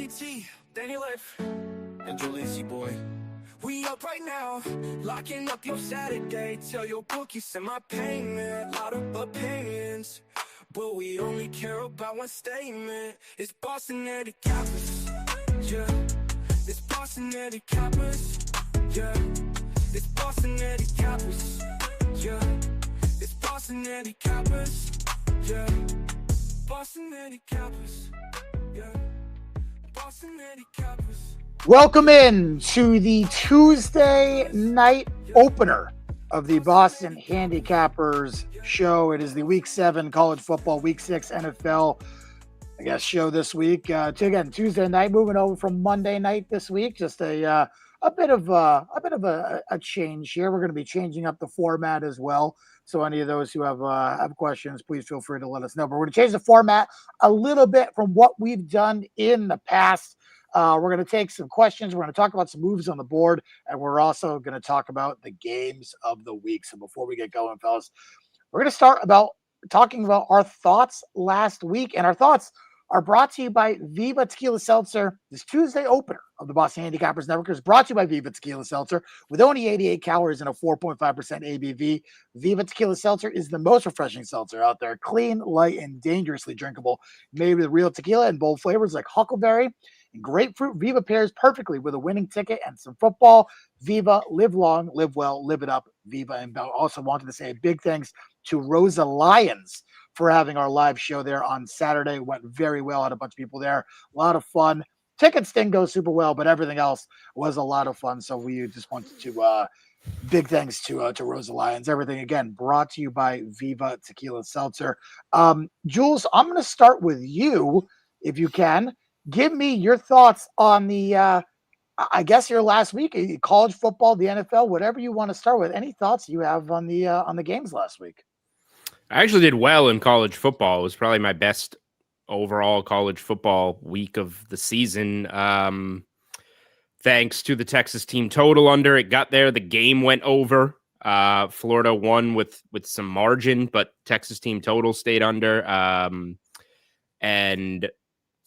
CT, Danny Life, and Julisi boy. We up right now, locking up your Saturday. Tell your bookie send my payment. Lot of opinions, but we only care about one statement. It's Boston Eddie Cappers, yeah. It's Boston Eddie Cappers, yeah. It's Boston Eddie Cappers, yeah. It's Boston Eddie Cappers, yeah. Boston Eddie Cappers, yeah. Boston Eddie Cappers. Welcome in to the Tuesday night opener of the Boston Handicappers show. It is the Week 7 college football, Week 6 NFL, show this week. Again, Tuesday night, moving over from Monday night this week. Just a bit of a change here. We're going to be changing up the format as well. So any of those who have questions, please feel free to let us know. But we're going to change the format a little bit from what we've done in the past. We're going to take some questions. We're going to talk about some moves on the board, and we're also going to talk about the games of the week. So before we get going, fellas, we're going to start talking about our thoughts last week, and our thoughts are brought to you by Viva Tequila Seltzer. This Tuesday opener of the Boston Handicappers Network is brought to you by Viva Tequila Seltzer. With only 88 calories and a 4.5% ABV, Viva Tequila Seltzer is the most refreshing seltzer out there. Clean, light, and dangerously drinkable. Made with real tequila and bold flavors like huckleberry and grapefruit. Viva pairs perfectly with a winning ticket and some football. Viva, live long, live well, live it up. Viva. And I also wanted to say big thanks to Rosa Lyons for having our live show there on Saturday. Went very well. Had a bunch of people there. A lot of fun. Tickets didn't go super well, but everything else was a lot of fun. So we just wanted to big thanks to Rosa Lyons. Everything, again, brought to you by Viva Tequila Seltzer. Jules, I'm going to start with you, if you can. Give me your thoughts on the, your last week, college football, the NFL, whatever you want to start with. Any thoughts you have on the games last week? I actually did well in college football. It was probably my best overall college football week of the season. Thanks to the Texas team total under. It got there. The game went over. Florida won with some margin, but Texas team total stayed under. And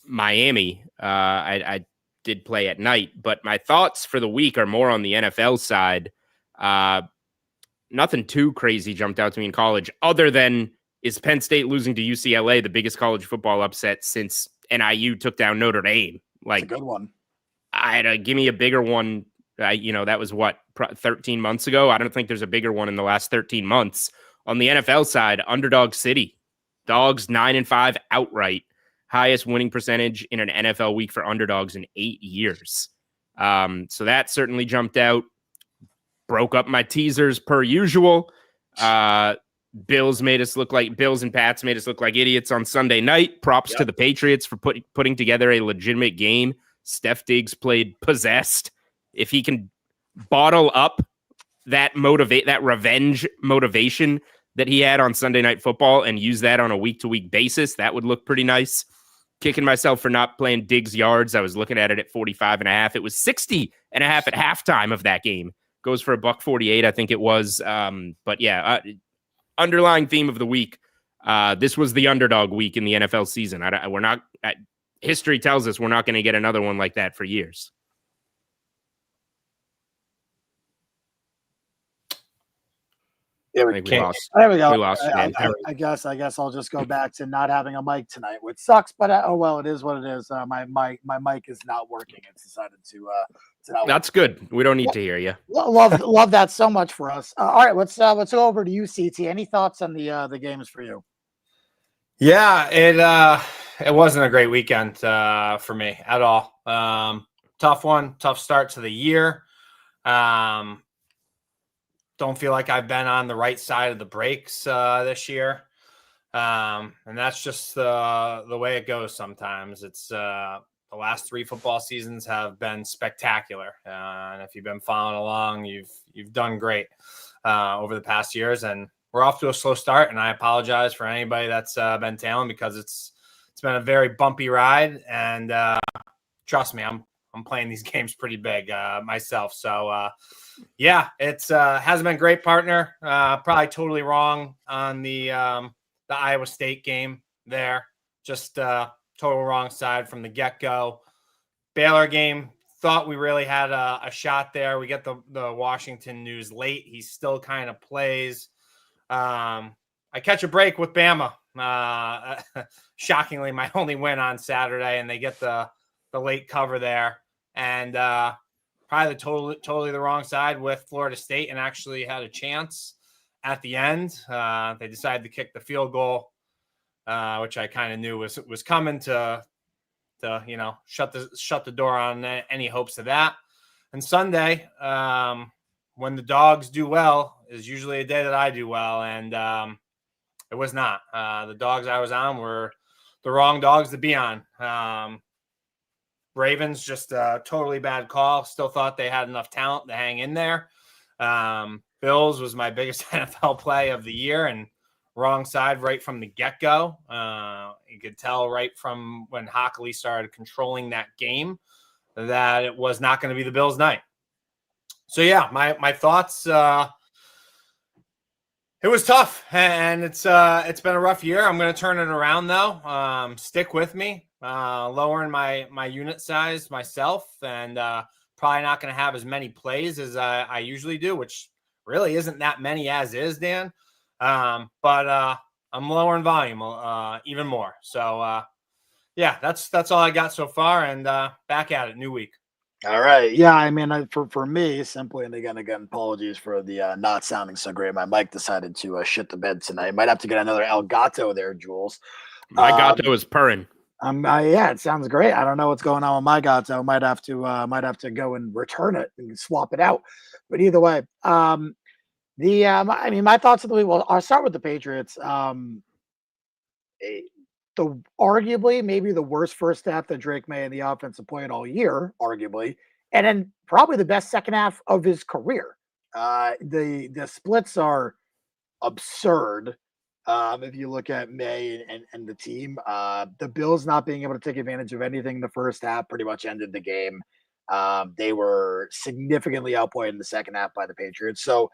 Miami, I did play at night. But my thoughts for the week are more on the NFL side. Nothing too crazy jumped out to me in college, other than is Penn State losing to UCLA the biggest college football upset since NIU took down Notre Dame? Like, that's a good one. Give me a bigger one. That was 13 months ago. I don't think there's a bigger one in the last 13 months. On the NFL side, underdog city, dogs 9-5 outright, highest winning percentage in an NFL week for underdogs in 8 years. So that certainly jumped out. Broke up my teasers per usual. Bills and Pats made us look like idiots on Sunday night. Props to the Patriots for putting together a legitimate game. Steph Diggs played possessed. If he can bottle up that revenge motivation that he had on Sunday Night Football and use that on a week-to-week basis, that would look pretty nice. Kicking myself for not playing Diggs yards. I was looking at it at 45.5. It was 60.5 at halftime of that game. Goes for $148, I think it was. But yeah, underlying theme of the week. This was the underdog week in the NFL season. History tells us we're not going to get another one like that for years. There we go. We lost. I guess I'll just go back to not having a mic tonight, which sucks. But it is what it is. My mic is not working. It's decided to. That's good. We don't need to hear you. Love that so much for us. All right, let's go over to you, CT. Any thoughts on the games for you? Yeah, it wasn't a great weekend for me at all. Tough start to the year. Don't feel like I've been on the right side of the breaks this year. And that's just the way it goes sometimes. It's the last 3 football seasons have been spectacular. And if you've been following along, you've done great over the past years. And we're off to a slow start. And I apologize for anybody that's been tailing, because it's been a very bumpy ride. And trust me, I'm playing these games pretty big myself. So, it's hasn't been great, partner. Probably totally wrong on the Iowa State game there. Just total wrong side from the get-go. Baylor game, thought we really had a shot there. We get the Washington news late. He still kind of plays. I catch a break with Bama. Shockingly, my only win on Saturday, and they get the late cover there. And probably totally the wrong side with Florida State, and actually had a chance at the end. They decided to kick the field goal, which I kind of knew was coming to shut the door on any hopes of that. And Sunday, when the dogs do well, is usually a day that I do well, and it was not. The dogs I was on were the wrong dogs to be on. Ravens, just a totally bad call. Still thought they had enough talent to hang in there. Bills was my biggest NFL play of the year, and wrong side right from the get-go. You could tell right from when Hockley started controlling that game that it was not going to be the Bills' night. So, yeah, my thoughts, it was tough, and it's been a rough year. I'm going to turn it around, though. Stick with me. Lowering my unit size myself, and probably not going to have as many plays as I usually do, which really isn't that many as is, Dan. But I'm lowering volume even more. So yeah, that's all I got so far, and back at it, new week. All right. Yeah, I mean, for me, simply, and again, apologies for the not sounding so great. My mic decided to shit the bed tonight. Might have to get another Elgato there, Jules. My Gato is purring. Yeah, it sounds great. I don't know what's going on with my Gato. Might have to go and return it and swap it out. But either way, I mean, my thoughts of the week. Well, I'll start with the Patriots. Arguably maybe the worst first half that Drake May and the offense have played all year, arguably, and then probably the best second half of his career. The splits are absurd. If you look at May and the team, the Bills not being able to take advantage of anything in the first half pretty much ended the game. They were significantly outplayed in the second half by the Patriots. So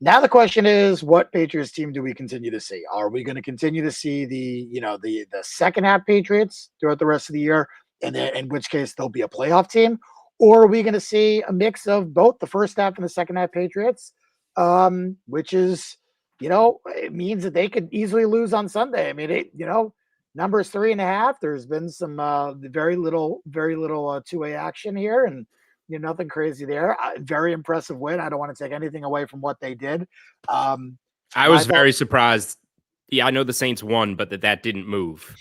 now the question is, what Patriots team do we continue to see? Are we going to continue to see the second half Patriots throughout the rest of the year, and then in which case they'll be a playoff team, or are we going to see a mix of both the first half and the second half Patriots, which is, it means that they could easily lose on Sunday. I mean, numbers 3.5. There's been some very little two-way action here, and nothing crazy there. Very impressive win. I don't want to take anything away from what they did. I was very surprised. Yeah, I know the Saints won, but that didn't move.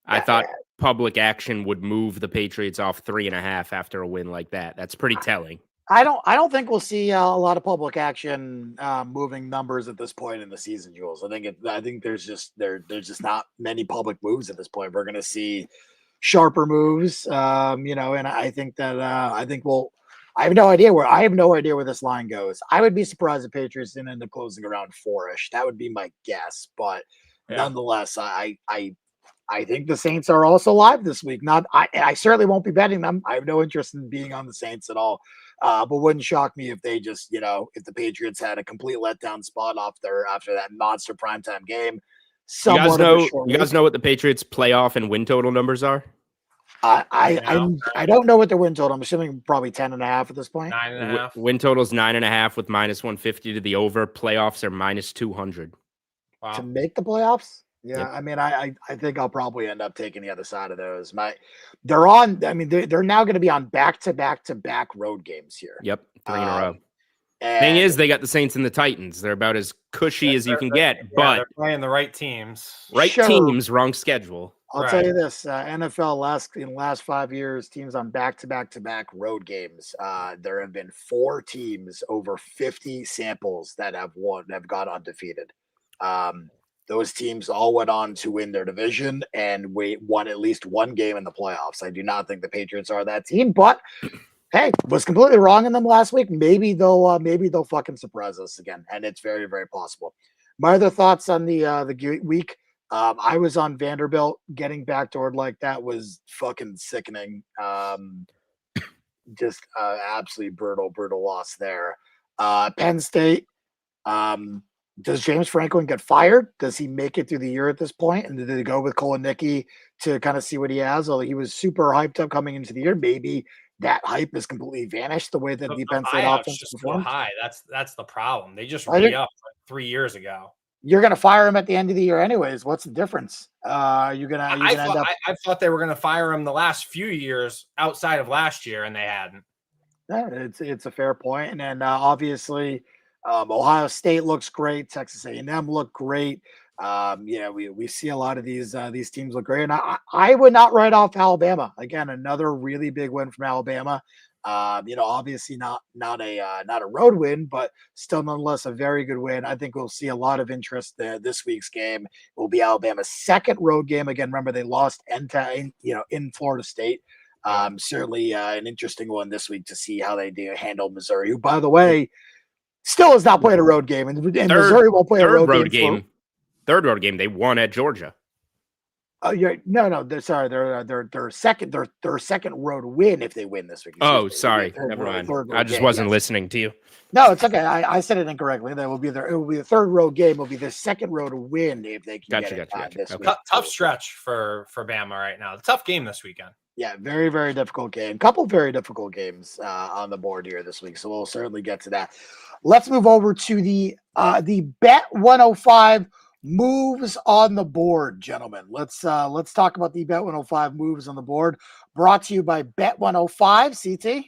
Yeah, I thought public action would move the Patriots off 3.5 after a win like that. That's pretty telling. I don't think we'll see a lot of public action moving numbers at this point in the season, Jules. I think there's just not many public moves at this point. We're going to see sharper moves, and I think that I have no idea where this line goes. I would be surprised if Patriots didn't end up closing around 4-ish. That would be my guess, but nonetheless, I think the Saints are also live this week. I certainly won't be betting them. I have no interest in being on the Saints at all. But wouldn't shock me if they just, if the Patriots had a complete letdown spot after that monster primetime game. You guys know what the Patriots playoff and win total numbers are? I don't know what the win total. I'm assuming probably 10.5 at this point. 9.5. Win total is 9.5 with -150 to the over. Playoffs are -200. Wow. To make the playoffs? Yeah, Yep. I mean, I think I'll probably end up taking the other side of those. They're now going to be on back-to-back road games here. Yep, 3 in a row. Thing is, they got the Saints and the Titans. They're about as cushy as you can get, but they're playing the right teams. Teams, wrong schedule. I'll tell you this: NFL in the last 5 years, teams on back-to-back road games. There have been 4 teams over 50 samples that have gone undefeated. Those teams all went on to win their division and won at least one game in the playoffs. I do not think the Patriots are that team, but hey, was completely wrong in them last week. Maybe they'll fucking surprise us again, and it's very, very possible. My other thoughts on the week. I was on Vanderbilt. Getting backdoored like that was fucking sickening. Just absolutely brutal loss there. Penn State. Does James Franklin get fired? Does he make it through the year at this point? And did they go with Kolonecki to kind of see what he has? Although he was super hyped up coming into the year, maybe that hype has completely vanished the way that The defense and buyout's offense just so performed. high. That's the problem. They just I think re-upped like 3 years ago. you're going to fire him at the end of the year, anyways. What's the difference? You're gonna end up. I thought they were going to fire him the last few years outside of last year, and they hadn't. Yeah, it's a fair point, and then obviously Ohio State looks great. Texas A&M look great. We see a lot of these teams look great, and I would not write off Alabama. Again, another really big win from Alabama. Obviously not a road win, but still nonetheless a very good win. I think we'll see a lot of interest there. This week's game will be Alabama's second road game. Again, remember they lost in Florida State. Certainly an interesting one this week to see how they do handle Missouri, who, by the way, still has not played a road game, and Missouri won't play a road game. Third road game, they won at Georgia. Oh, no. They're sorry. Their second road win if they win this week. Oh, sorry. Never mind. I just wasn't listening to you. No, it's okay. I said it incorrectly. It will be the third road game. Will be the second road win if they can get it this week. Tough stretch for Bama right now. Tough game this weekend. Yeah, very, very difficult game. Couple very difficult games on the board here this week. So we'll certainly get to that. Let's move over to the Bet 105 moves on the board, gentlemen. Let's talk about the Bet 105 moves on the board. Brought to you by Bet 105. CT.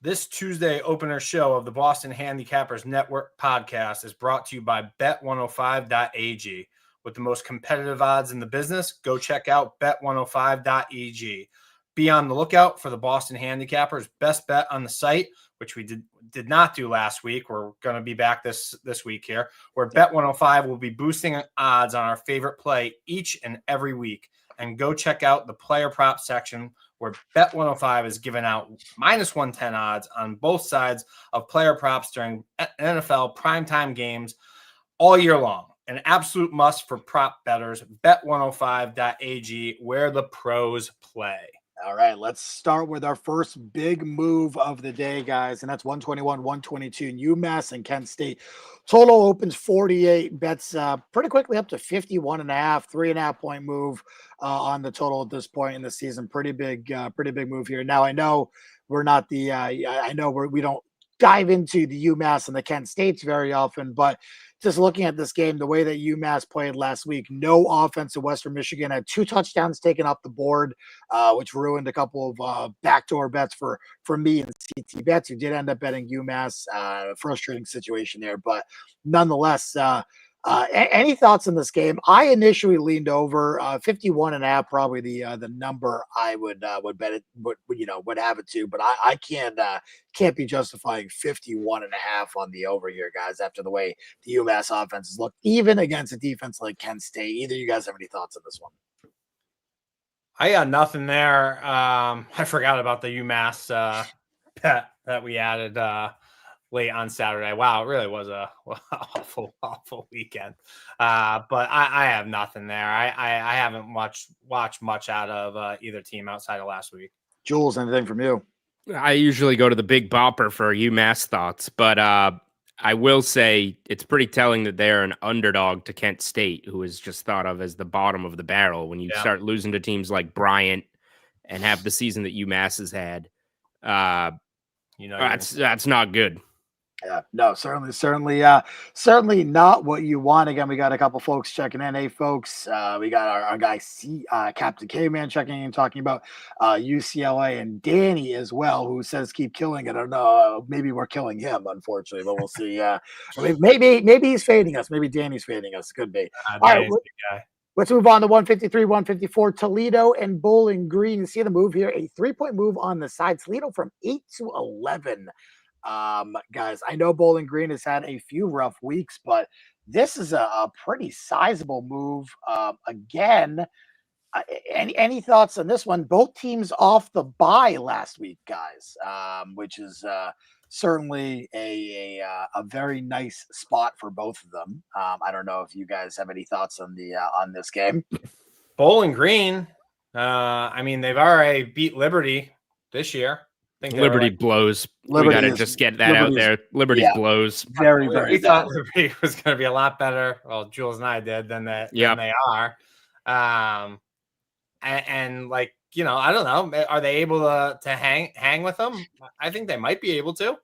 This Tuesday opener show of the Boston Handicappers Network podcast is brought to you by Bet105.ag. With the most competitive odds in the business, go check out Bet105.ag. Be on the lookout for the Boston Handicappers best bet on the site, which we did not do last week. We're going to be back this week here, where Bet105 will be boosting odds on our favorite play each and every week. And go check out the player prop section, where Bet105 is giving out minus 110 odds on both sides of player props during NFL primetime games all year long. An absolute must for prop bettors. Bet105.ag, where the pros play. All right, let's start with our first big move of the day, guys, and that's 121, 122 in UMass and Kent State. Total opens 48, bets pretty quickly up to 51.5, 3.5 point move on the total at this point in the season. Pretty big move here. Now I know we're not the we don't dive into the UMass and the Kent States very often, but just looking at this game, the way that UMass played last week, no offense to Western Michigan, had 2 touchdowns taken off the board, which ruined a couple of backdoor bets for me and CT Bets, who did end up betting UMass. Frustrating situation there, but nonetheless, any thoughts on this game? I initially leaned over 51.5, probably the number I would bet it would have it to, but I can't be justifying 51.5 on the over here, guys, after the way the UMass offenses look, even against a defense like Kent State. Either you guys have any thoughts on this one? I got nothing there. I forgot about the UMass bet that we added late on Saturday. Wow, it really was a awful weekend. But I have nothing there. I haven't watched much out of either team outside of last week. Jules, anything from you? I usually go to the big bopper for UMass thoughts, but I will say it's pretty telling that they're an underdog to Kent State, who is just thought of as the bottom of the barrel. When you start losing to teams like Bryant and have the season that UMass has had, that's not good. Yeah, no, certainly not what you want. Again, we got a couple folks checking in. Hey, folks, we got our guy Captain K-Man checking in, talking about UCLA, and Danny as well, who says keep killing it. I don't know, maybe we're killing him, unfortunately, but we'll see. Maybe he's fading us. Maybe Danny's fading us. Could be. All right, let's move on to 153, 154. Toledo and Bowling Green. You see the move here, a 3-point move on the side. Toledo from 8 to 11. Guys, I know Bowling Green has had a few rough weeks, but this is a pretty sizable move. Again, any thoughts on this one? Both teams off the bye last week, guys, which is certainly a very nice spot for both of them. I don't know if you guys have any thoughts on this game. Bowling Green, I mean, they've already beat Liberty this year. think Liberty blows. Liberty We got to is- just get that out Liberty is- there. Liberty yeah. blows. Very, we very thought bad. Liberty was going to be a lot better. Well, Jules and I did than they are. And like, you know, I don't know. Are they able to hang with them? I think they might be able to.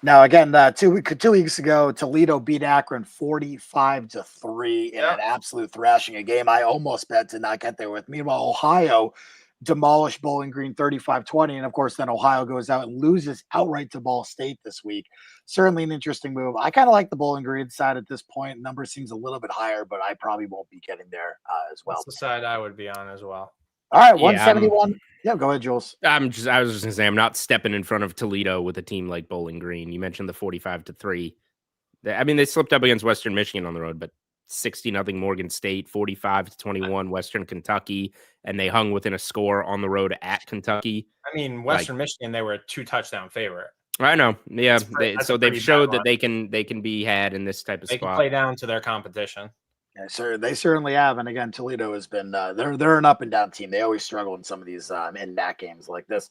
Now, again, 2 weeks ago, Toledo beat Akron 45-3 in an absolute thrashing. A game I almost bet to not get there with. Meanwhile, Ohio demolished Bowling Green 35-20. And of course, then Ohio goes out and loses outright to Ball State this week. Certainly an interesting move. I kind of like the Bowling Green side at this point. Number seems a little bit higher, but I probably won't be getting there as well. That's the side I would be on as well. All right, 171. Yeah, go ahead, Jules. I was just gonna say, I'm not stepping in front of Toledo with a team like Bowling Green. You mentioned the 45-3. I mean, they slipped up against Western Michigan on the road, but 60-0 Morgan State, 45-21 Western Kentucky, and they hung within a score on the road at Kentucky. I mean, Western Michigan, they were a 2-touchdown favorite. I know. Yeah, they've showed that run. they can be had in this type of They spot. can play down to their competition. Yeah, sir, they certainly have. And again, Toledo has been they're an up and down team. They always struggle in some of these in NAC games like this.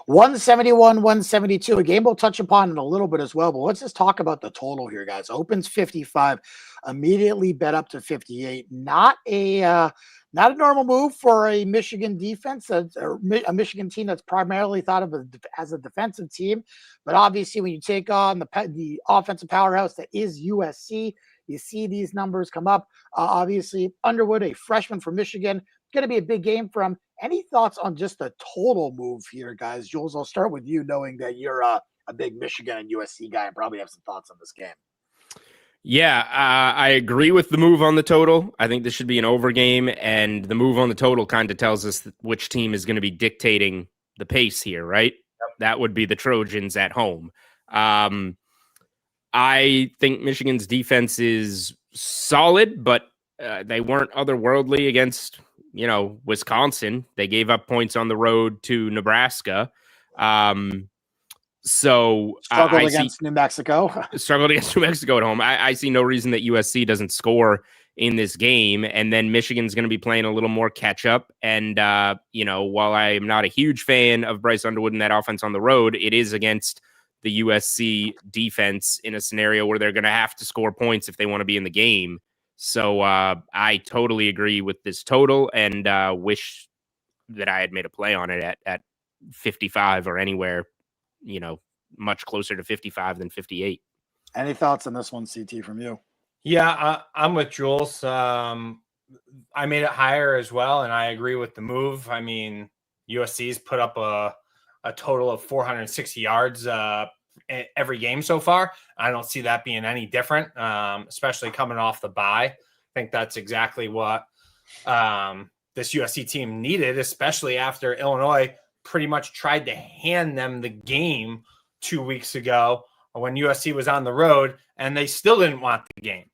171-172, a game we'll touch upon in a little bit as well. But let's just talk about the total here, guys. Opens 55, immediately bet up to 58. Not a normal move for a Michigan defense, a Michigan team that's primarily thought of as a defensive team. But obviously, when you take on the offensive powerhouse that is USC, you see these numbers come up. Obviously, Underwood, a freshman from Michigan, going to be a big game for him. Any thoughts on just the total move here, guys? Jules, I'll start with you, knowing that you're a big Michigan and USC guy and probably have some thoughts on this game. Yeah, I agree with the move on the total. I think this should be an over game, and the move on the total kind of tells us which team is going to be dictating the pace here, right? Yep. That would be the Trojans at home. I think Michigan's defense is solid, but they weren't otherworldly against, Wisconsin. They gave up points on the road to Nebraska. Struggled against New Mexico at home. I see no reason that USC doesn't score in this game. And then Michigan's going to be playing a little more catch up. And, while I'm not a huge fan of Bryce Underwood in that offense on the road, it is against the USC defense in a scenario where they're going to have to score points if they want to be in the game. So I totally agree with this total and wish that I had made a play on it at 55 or anywhere, much closer to 55 than 58. Any thoughts on this one, CT, from you? Yeah, I'm with Jules. I made it higher as well, and I agree with the move. I mean, USC's put up a total of 460 yards every game so far. I don't see that being any different, especially coming off the bye. I think that's exactly what this USC team needed, especially after Illinois pretty much tried to hand them the game 2 weeks ago when USC was on the road, and they still didn't want the game.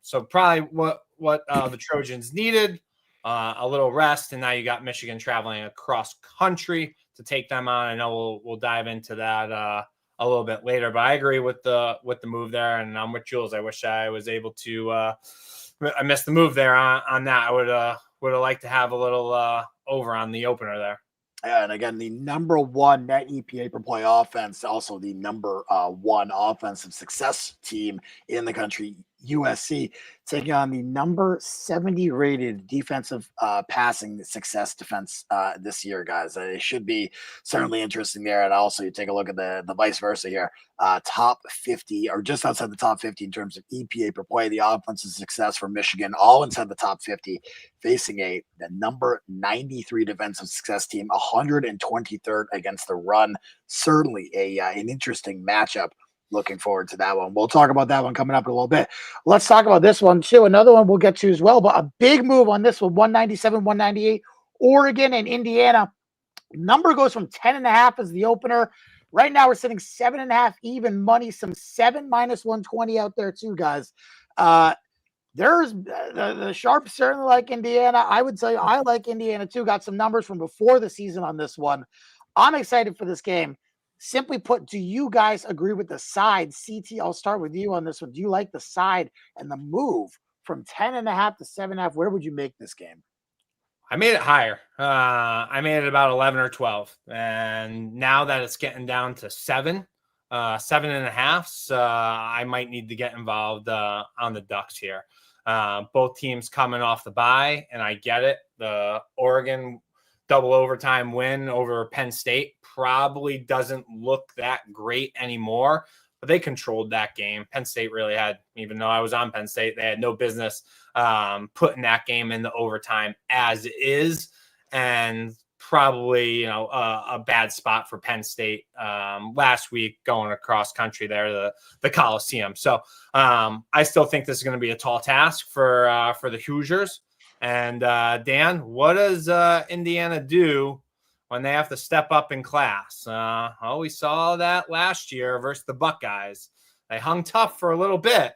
So probably what the Trojans needed, a little rest, and now you got Michigan traveling across country to take them on. I know we'll dive into that a little bit later, but I agree with the move there, and I'm with Jules. I wish I was able to. I missed the move there on that. I would have liked to have a little over on the opener there. Yeah, and again, the number one net EPA per play offense, also the number one offensive success team in the country, USC, taking on the number 70 rated defensive passing success defense this year, guys. It should be certainly interesting there. And also, you take a look at the vice versa here, top 50 or just outside the top 50 in terms of EPA per play. The offensive success for Michigan, all inside the top 50, facing the number 93 defensive success team, 123rd against the run. Certainly an interesting matchup. Looking forward to that one. We'll talk about that one coming up in a little bit. Let's talk about this one too. Another one we'll get to as well, but a big move on this one, 197, 198, Oregon and Indiana. Number goes from 10.5 as the opener. Right now we're sitting 7.5 even money, some 7 minus 120 out there too, guys. There's the Sharps certainly like Indiana. I would tell you I like Indiana too. Got some numbers from before the season on this one. I'm excited for this game. Simply put, do you guys agree with the side? CT, I'll start with you on this one. Do you like the side and the move from 10.5 to 7.5? Where would you make this game? I made it higher. I made it about 11 or 12. And now that it's getting down to 7.5, I might need to get involved on the Ducks here. Both teams coming off the bye, and I get it. The Oregon double overtime win over Penn State probably doesn't look that great anymore, but they controlled that game. Penn State really had, even though I was on Penn State, they had no business putting that game into overtime as is, and probably, a bad spot for Penn State last week going across country there, the Coliseum. So I still think this is going to be a tall task for the Hoosiers. And Dan, what does Indiana do when they have to step up in class? We saw that last year versus the Buckeyes. They hung tough for a little bit,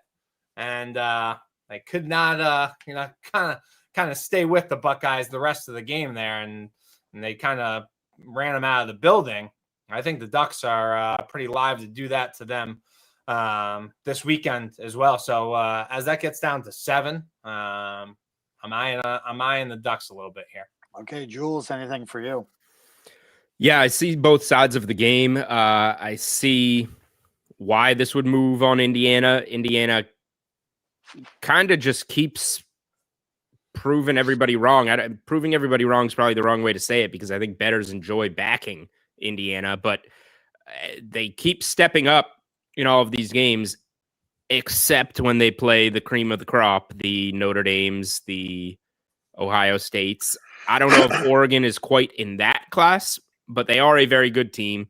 and they could not, kind of stay with the Buckeyes the rest of the game there, and they kind of ran them out of the building. I think the Ducks are pretty live to do that to them this weekend as well. So as that gets down to 7, I'm eyeing the Ducks a little bit here. Okay, Jules, anything for you? Yeah, I see both sides of the game. I see why this would move on Indiana. Indiana kind of just keeps proving everybody wrong. Proving everybody wrong is probably the wrong way to say it, because I think bettors enjoy backing Indiana, but they keep stepping up in all of these games, except when they play the cream of the crop, the Notre Dames, the Ohio States. I don't know if Oregon is quite in that class, but they are a very good team.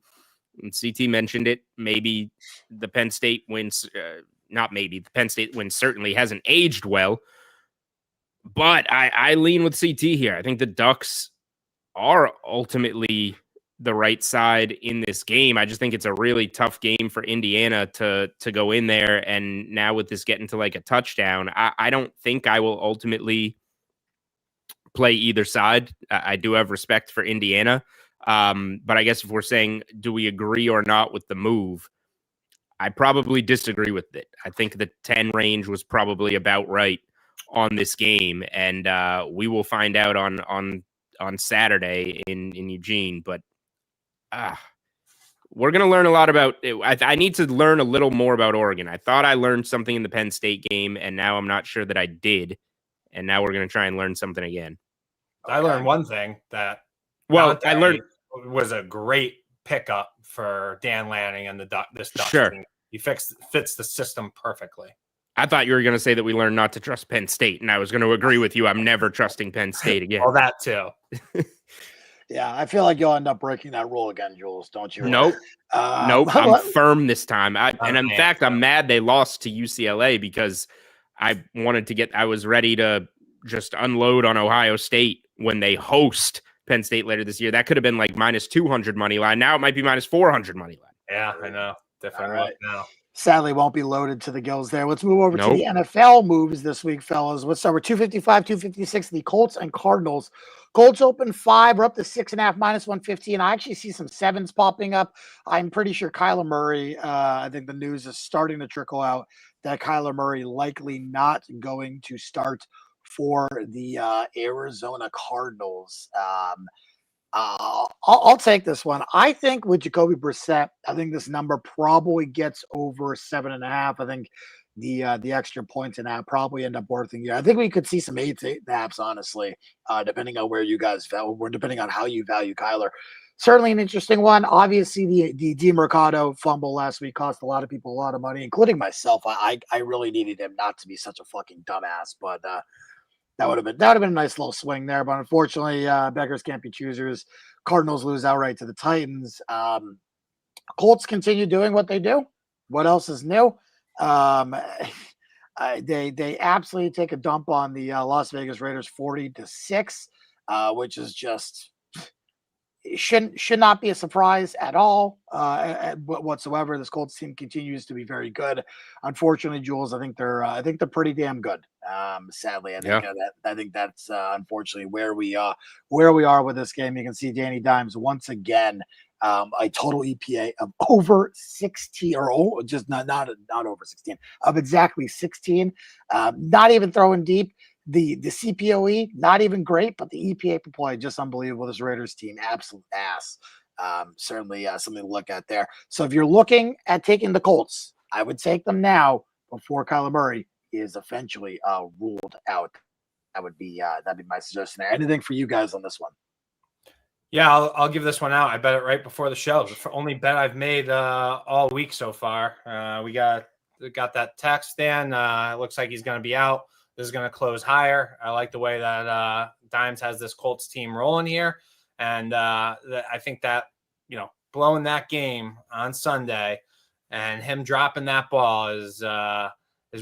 And CT mentioned it. Maybe the Penn State wins, not maybe, the Penn State win certainly hasn't aged well. But I lean with CT here. I think the Ducks are ultimately the right side in this game. I just think it's a really tough game for Indiana to go in there. And now with this getting to like a touchdown, I don't think I will ultimately play either side. I do have respect for Indiana. But I guess if we're saying, do we agree or not with the move? I probably disagree with it. I think the 10 range was probably about right on this game. And we will find out on Saturday in Eugene. But we're going to learn a lot about it. I need to learn a little more about Oregon. I thought I learned something in the Penn State game, and now I'm not sure that I did. And now we're going to try and learn something again. I learned one thing that I learned was a great pickup for Dan Lanning and this Ducks sure team. He fits the system perfectly. I thought you were going to say that we learned not to trust Penn State, and I was going to agree with you. I'm never trusting Penn State again. Well, that too. Yeah, I feel like you'll end up breaking that rule again, Jules, don't you? Nope. Nope. I'm firm this time. And in fact, I'm mad they lost to UCLA, because I was ready to just unload on Ohio State when they host Penn State later this year. That could have been like minus 200 money line. Now it might be minus 400 money line. Yeah, I know. Different right now. Sadly, won't be loaded to the gills there. Let's move over to the NFL moves this week, fellas. Let's start with 255, 256, the Colts and Cardinals. Colts open 5. We're up to 6.5, minus 115. I actually see some 7s popping up. I'm pretty sure Kyler Murray, I think the news is starting to trickle out that Kyler Murray likely not going to start for the Arizona Cardinals. I'll take this one. I think with Jacoby Brissett, I think this number probably gets over 7.5. I think the extra points in that probably end up worthing. I think we could see some 8.5, honestly, depending on where you guys depending on how you value Kyler. Certainly an interesting one. Obviously, the DeMercado fumble last week cost a lot of people a lot of money, including myself. I really needed him not to be such a fucking dumbass, but that would have been a nice little swing there. But unfortunately, beggars can't be choosers. Cardinals lose outright to the Titans. Colts continue doing what they do. What else is new? They absolutely take a dump on the Las Vegas Raiders 40-6, which is just should not be a surprise at all whatsoever. This Colts team continues to be very good. Unfortunately, Jules, I think they're pretty damn good. Sadly, I think that's unfortunately where we are with this game. You can see Danny Dimes once again. A total EPA of over 16, or just not over 16, of exactly 16. Not even throwing deep. The CPOE, not even great, but the EPA per play, just unbelievable. This Raiders team, absolute ass. Certainly something to look at there. So if you're looking at taking the Colts, I would take them now before Kyler Murray is eventually ruled out. That'd be my suggestion there. Anything for you guys on this one? Yeah, I'll give this one out. I bet it right before the show. The only bet I've made all week so far. We got that text in. It looks like he's going to be out. This is going to close higher. I like the way that Dimes has this Colts team rolling here. And I think that, blowing that game on Sunday and him dropping that ball is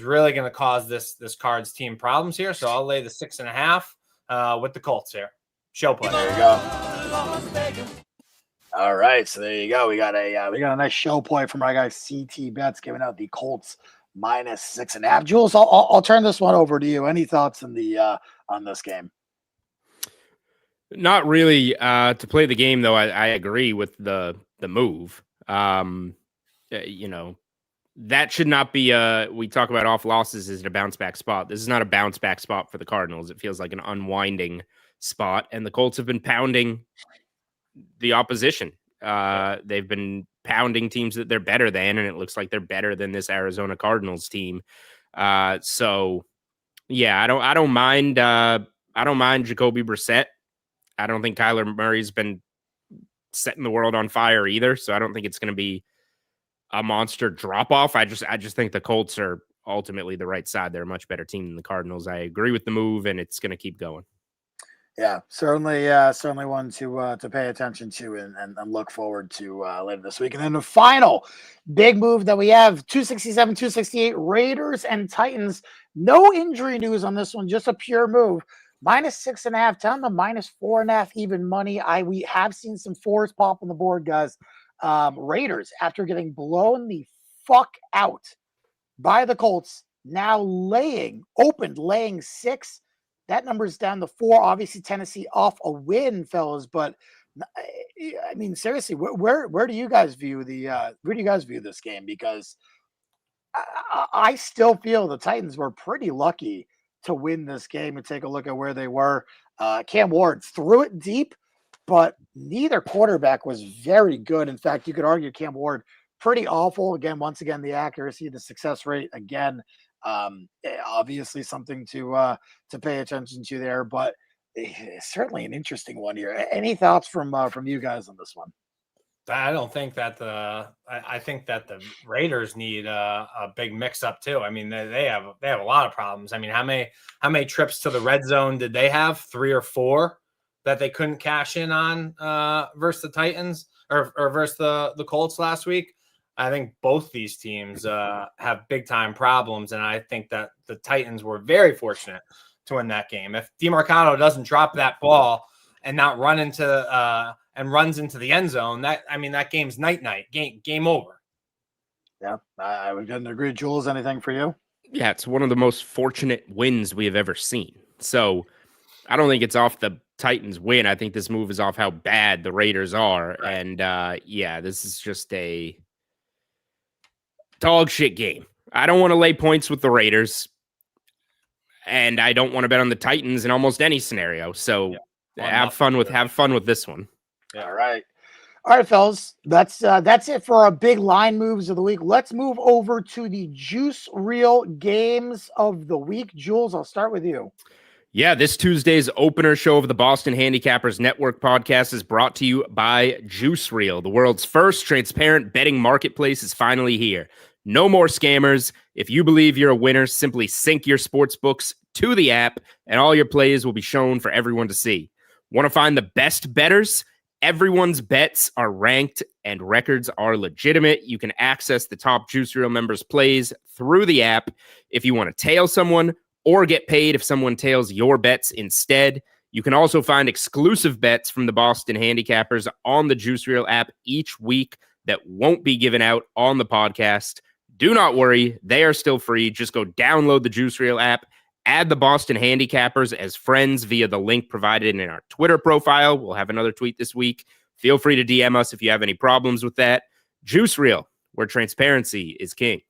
really going to cause this Cards team problems here. So I'll lay the 6.5 with the Colts here. Show play. There you go. All right, so there you go. We got a nice show play from our guy CT Bets giving out the Colts -6.5. Jules, I'll turn this one over to you. Any thoughts on this game? Not really. To play the game, though, I agree with the move. That should not be we talk about off losses as a bounce back spot. This is not a bounce back spot for the Cardinals. It feels like an unwinding spot, and the Colts have been pounding the opposition. They've been pounding teams that they're better than, and it looks like they're better than this Arizona Cardinals team. So yeah, I don't mind Jacoby Brissett. I don't think Kyler Murray's been setting the world on fire either, so I don't think it's going to be a monster drop off. I just think the Colts are ultimately the right side. They're a much better team than the Cardinals. I agree with the move, and it's going to keep going. Yeah, certainly one to pay attention to and look forward to later this week. And then the final big move that we have, 267, 268, Raiders and Titans. No injury news on this one, just a pure move. -6.5, down to -4.5 even money. We have seen some fours pop on the board, guys. Raiders, after getting blown the fuck out by the Colts, now laying 6. That number's down to 4. Obviously, Tennessee off a win, fellas. But I mean, seriously, where do you guys view this game? Because I still feel the Titans were pretty lucky to win this game. And take a look at where they were. Cam Ward threw it deep, but neither quarterback was very good. In fact, you could argue Cam Ward pretty awful. Once again, the accuracy, the success rate again. Obviously something to pay attention to there, but certainly an interesting one here. Any thoughts from you guys on this one? I don't think that I think that the Raiders need a big mix up too. I mean, they have a lot of problems. I mean, how many trips to the red zone did they have? 3 or 4 that they couldn't cash in on versus the Titans or versus the Colts last week. I think both these teams have big time problems, and I think that the Titans were very fortunate to win that game. If DeMarcado doesn't drop that ball and not run into runs into the end zone, that game's night game over. Yeah, I would agree. Jules, anything for you? Yeah, it's one of the most fortunate wins we have ever seen. So I don't think it's off the Titans win. I think this move is off how bad the Raiders are, right. And this is just a dog shit game. I don't want to lay points with the Raiders, and I don't want to bet on the Titans in almost any scenario. So have fun with this one. Yeah. All right, fellas. That's it for our big line moves of the week. Let's move over to the Juice Reel games of the week. Jules, I'll start with you. Yeah, this Tuesday's opener show of the Boston Handicappers Network podcast is brought to you by Juice Reel. The world's first transparent betting marketplace is finally here. No more scammers. If you believe you're a winner, simply sync your sports books to the app, and all your plays will be shown for everyone to see. Want to find the best bettors? Everyone's bets are ranked and records are legitimate. You can access the top Juice Reel members' plays through the app. If you want to tail someone or get paid if someone tails your bets instead, you can also find exclusive bets from the Boston Handicappers on the Juice Reel app each week that won't be given out on the podcast. Do not worry, they are still free. Just go download the Juice Reel app, add the Boston Handicappers as friends via the link provided in our Twitter profile. We'll have another tweet this week. Feel free to DM us if you have any problems with that. Juice Reel, where transparency is king.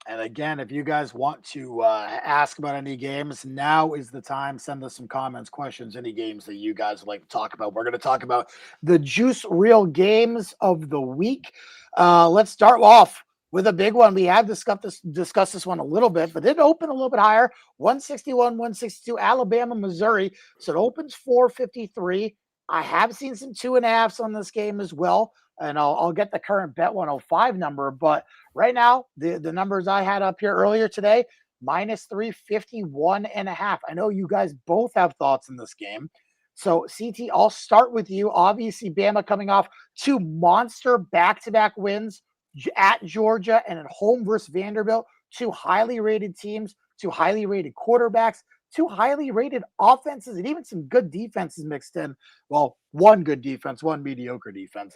And again, if you guys want to ask about any games, now is the time. Send us some comments, questions, any games that you guys would like to talk about. We're going to talk about the Juice Reel games of the week. Let's start off with a big one. We have discussed this one a little bit, but it opened a little bit higher. 161, 162, Alabama, Missouri. So it opens 453. I have seen some 2.5s on this game as well. And I'll get the current Bet 105 number, but right now, the numbers I had up here earlier today, minus 351.5. I know you guys both have thoughts in this game. So, CT, I'll start with you. Obviously, Bama coming off 2 monster back-to-back wins at Georgia and at home versus Vanderbilt. 2 highly rated teams, 2 highly rated quarterbacks, 2 highly rated offenses, and even some good defenses mixed in. Well, 1 good defense, 1 mediocre defense.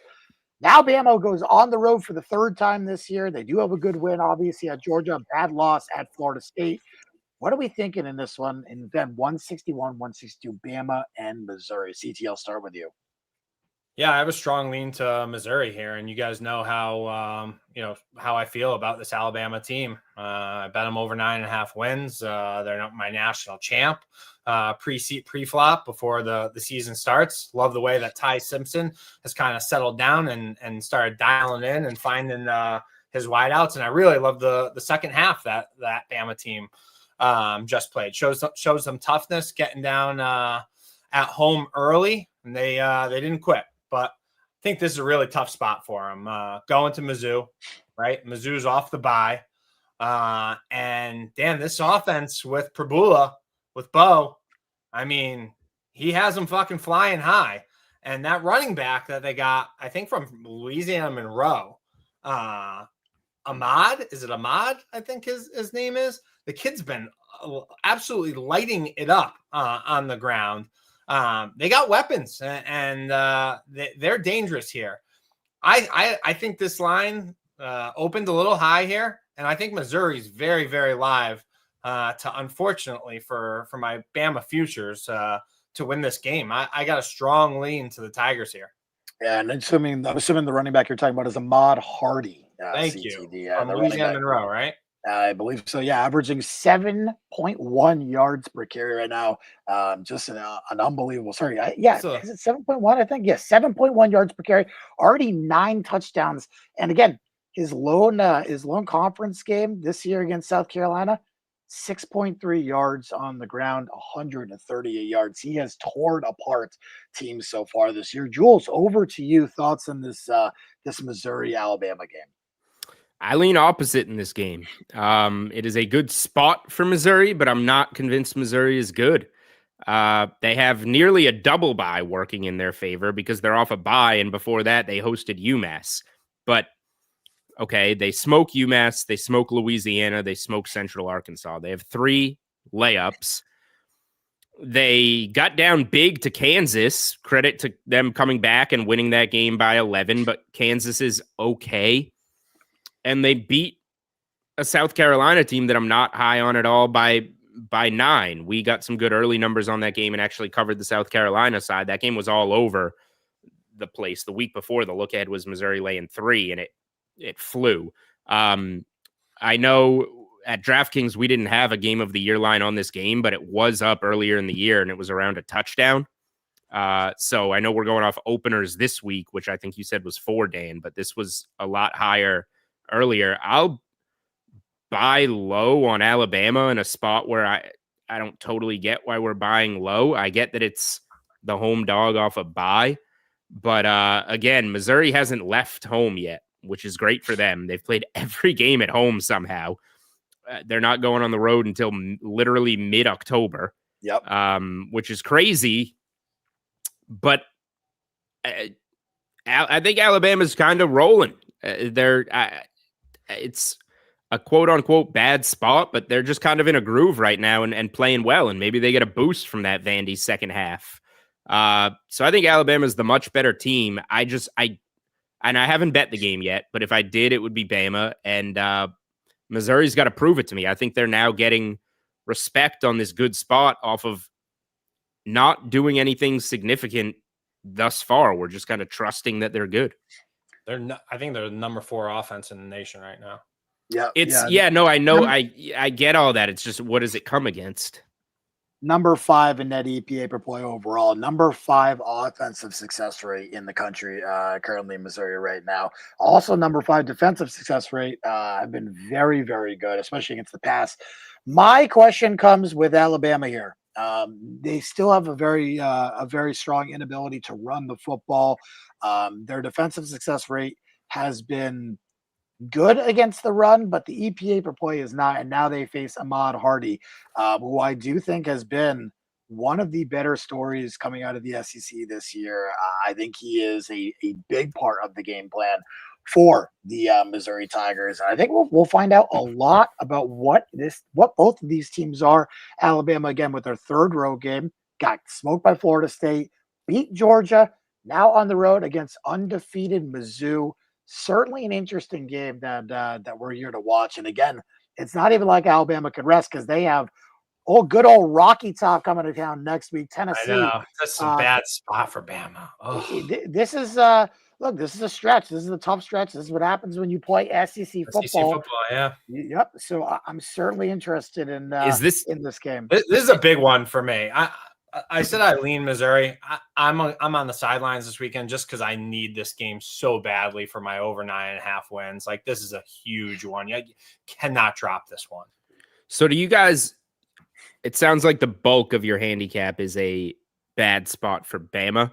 Now Bama goes on the road for the 3rd time this year. They do have a good win, obviously, at Georgia, bad loss at Florida State. What are we thinking in this one? And then 161, 162, Bama and Missouri. CT, I'll start with you. Yeah, I have a strong lean to Missouri here, and you guys know how how I feel about this Alabama team. I bet them over 9.5 wins. They're not my national champ. Pre-flop before the season starts. Love the way that Ty Simpson has kind of settled down and started dialing in and finding his wideouts, and I really love the second half that Bama team just played. Shows them toughness, getting down at home early, and they didn't quit. But I think this is a really tough spot for them. Going to Mizzou, right? Mizzou's off the bye. And damn, this offense with Prabula, with Bo, I mean, he has them fucking flying high. And that running back that they got, I think from Louisiana Monroe, Ahmad, is it Ahmad? I think his name is. The kid's been absolutely lighting it up on the ground. They got weapons, and they're dangerous here. I think this line opened a little high here, and I think Missouri's very, very live to, unfortunately, for my Bama futures to win this game. I got a strong lean to the Tigers here. Yeah, and I'm assuming the running back you're talking about is Ahmad Hardy. Thank CT, you. The Louisiana Monroe, right? I believe so. Yeah, averaging 7.1 yards per carry right now. Just an unbelievable. Sorry, is it 7.1? I think 7.1 yards per carry. Already 9 touchdowns. And again, his lone conference game this year against South Carolina, 6.3 yards on the ground, 138 yards. He has torn apart teams so far this year. Jules, over to you. Thoughts on this Missouri Alabama game? I lean opposite in this game. It is a good spot for Missouri, but I'm not convinced Missouri is good. They have nearly a double bye working in their favor because they're off a bye, and before that, they hosted UMass. But, okay, they smoke UMass, they smoke Louisiana, they smoke Central Arkansas. They have 3 layups. They got down big to Kansas. Credit to them coming back and winning that game by 11, but Kansas is okay. And they beat a South Carolina team that I'm not high on at all by 9. We got some good early numbers on that game and actually covered the South Carolina side. That game was all over the place. The week before, the look ahead was Missouri laying 3, and it flew. I know at DraftKings we didn't have a game of the year line on this game, but it was up earlier in the year, and it was around a touchdown. So I know we're going off openers this week, which I think you said was 4, Dan, but this was a lot higher earlier. I'll buy low on Alabama in a spot where I don't totally get why we're buying low. I get that it's the home dog off a bye, but again, Missouri hasn't left home yet, which is great for them. They've played every game at home somehow. They're not going on the road until literally mid-October. Yep. Which is crazy, but I think Alabama's kind of rolling. It's a quote-unquote bad spot, but they're just kind of in a groove right now and playing well, and maybe they get a boost from that Vandy second half. So I think Alabama's the much better team. I haven't bet the game yet, but if I did, it would be Bama, and Missouri's got to prove it to me. I think they're now getting respect on this good spot off of not doing anything significant thus far. We're just kind of trusting that they're good. I think they're the number 4 offense in the nation right now. Yeah. No, I know. I get all that. It's just, what does it come against? Number 5 in net EPA per play overall. Number 5 offensive success rate in the country, currently in Missouri right now. Also, number 5 defensive success rate. Have been very, very good, especially against the pass. My question comes with Alabama here. They still have a very strong inability to run the football. Their defensive success rate has been good against the run, but the EPA per play is not. And now they face Ahmad Hardy, who I do think has been one of the better stories coming out of the SEC this year. I think he is a big part of the game plan for the Missouri Tigers. I think we'll find out a lot about what both of these teams are. Alabama, again, with their third road game, got smoked by Florida State, beat Georgia, now on the road against undefeated Mizzou. Certainly an interesting game that we're here to watch. And again, it's not even like Alabama could rest because they have good old Rocky Top coming to town next week. Tennessee. I know. That's a bad spot for Bama. This is this is a stretch. This is a tough stretch. This is what happens when you play SEC football. Yeah. Yep. So I'm certainly interested in in this game. This is a big one for me. I said I lean Missouri. I'm on the sidelines this weekend just because I need this game so badly for my over 9.5 wins. Like, this is a huge one. You cannot drop this one. So do you guys? It sounds like the bulk of your handicap is a bad spot for Bama.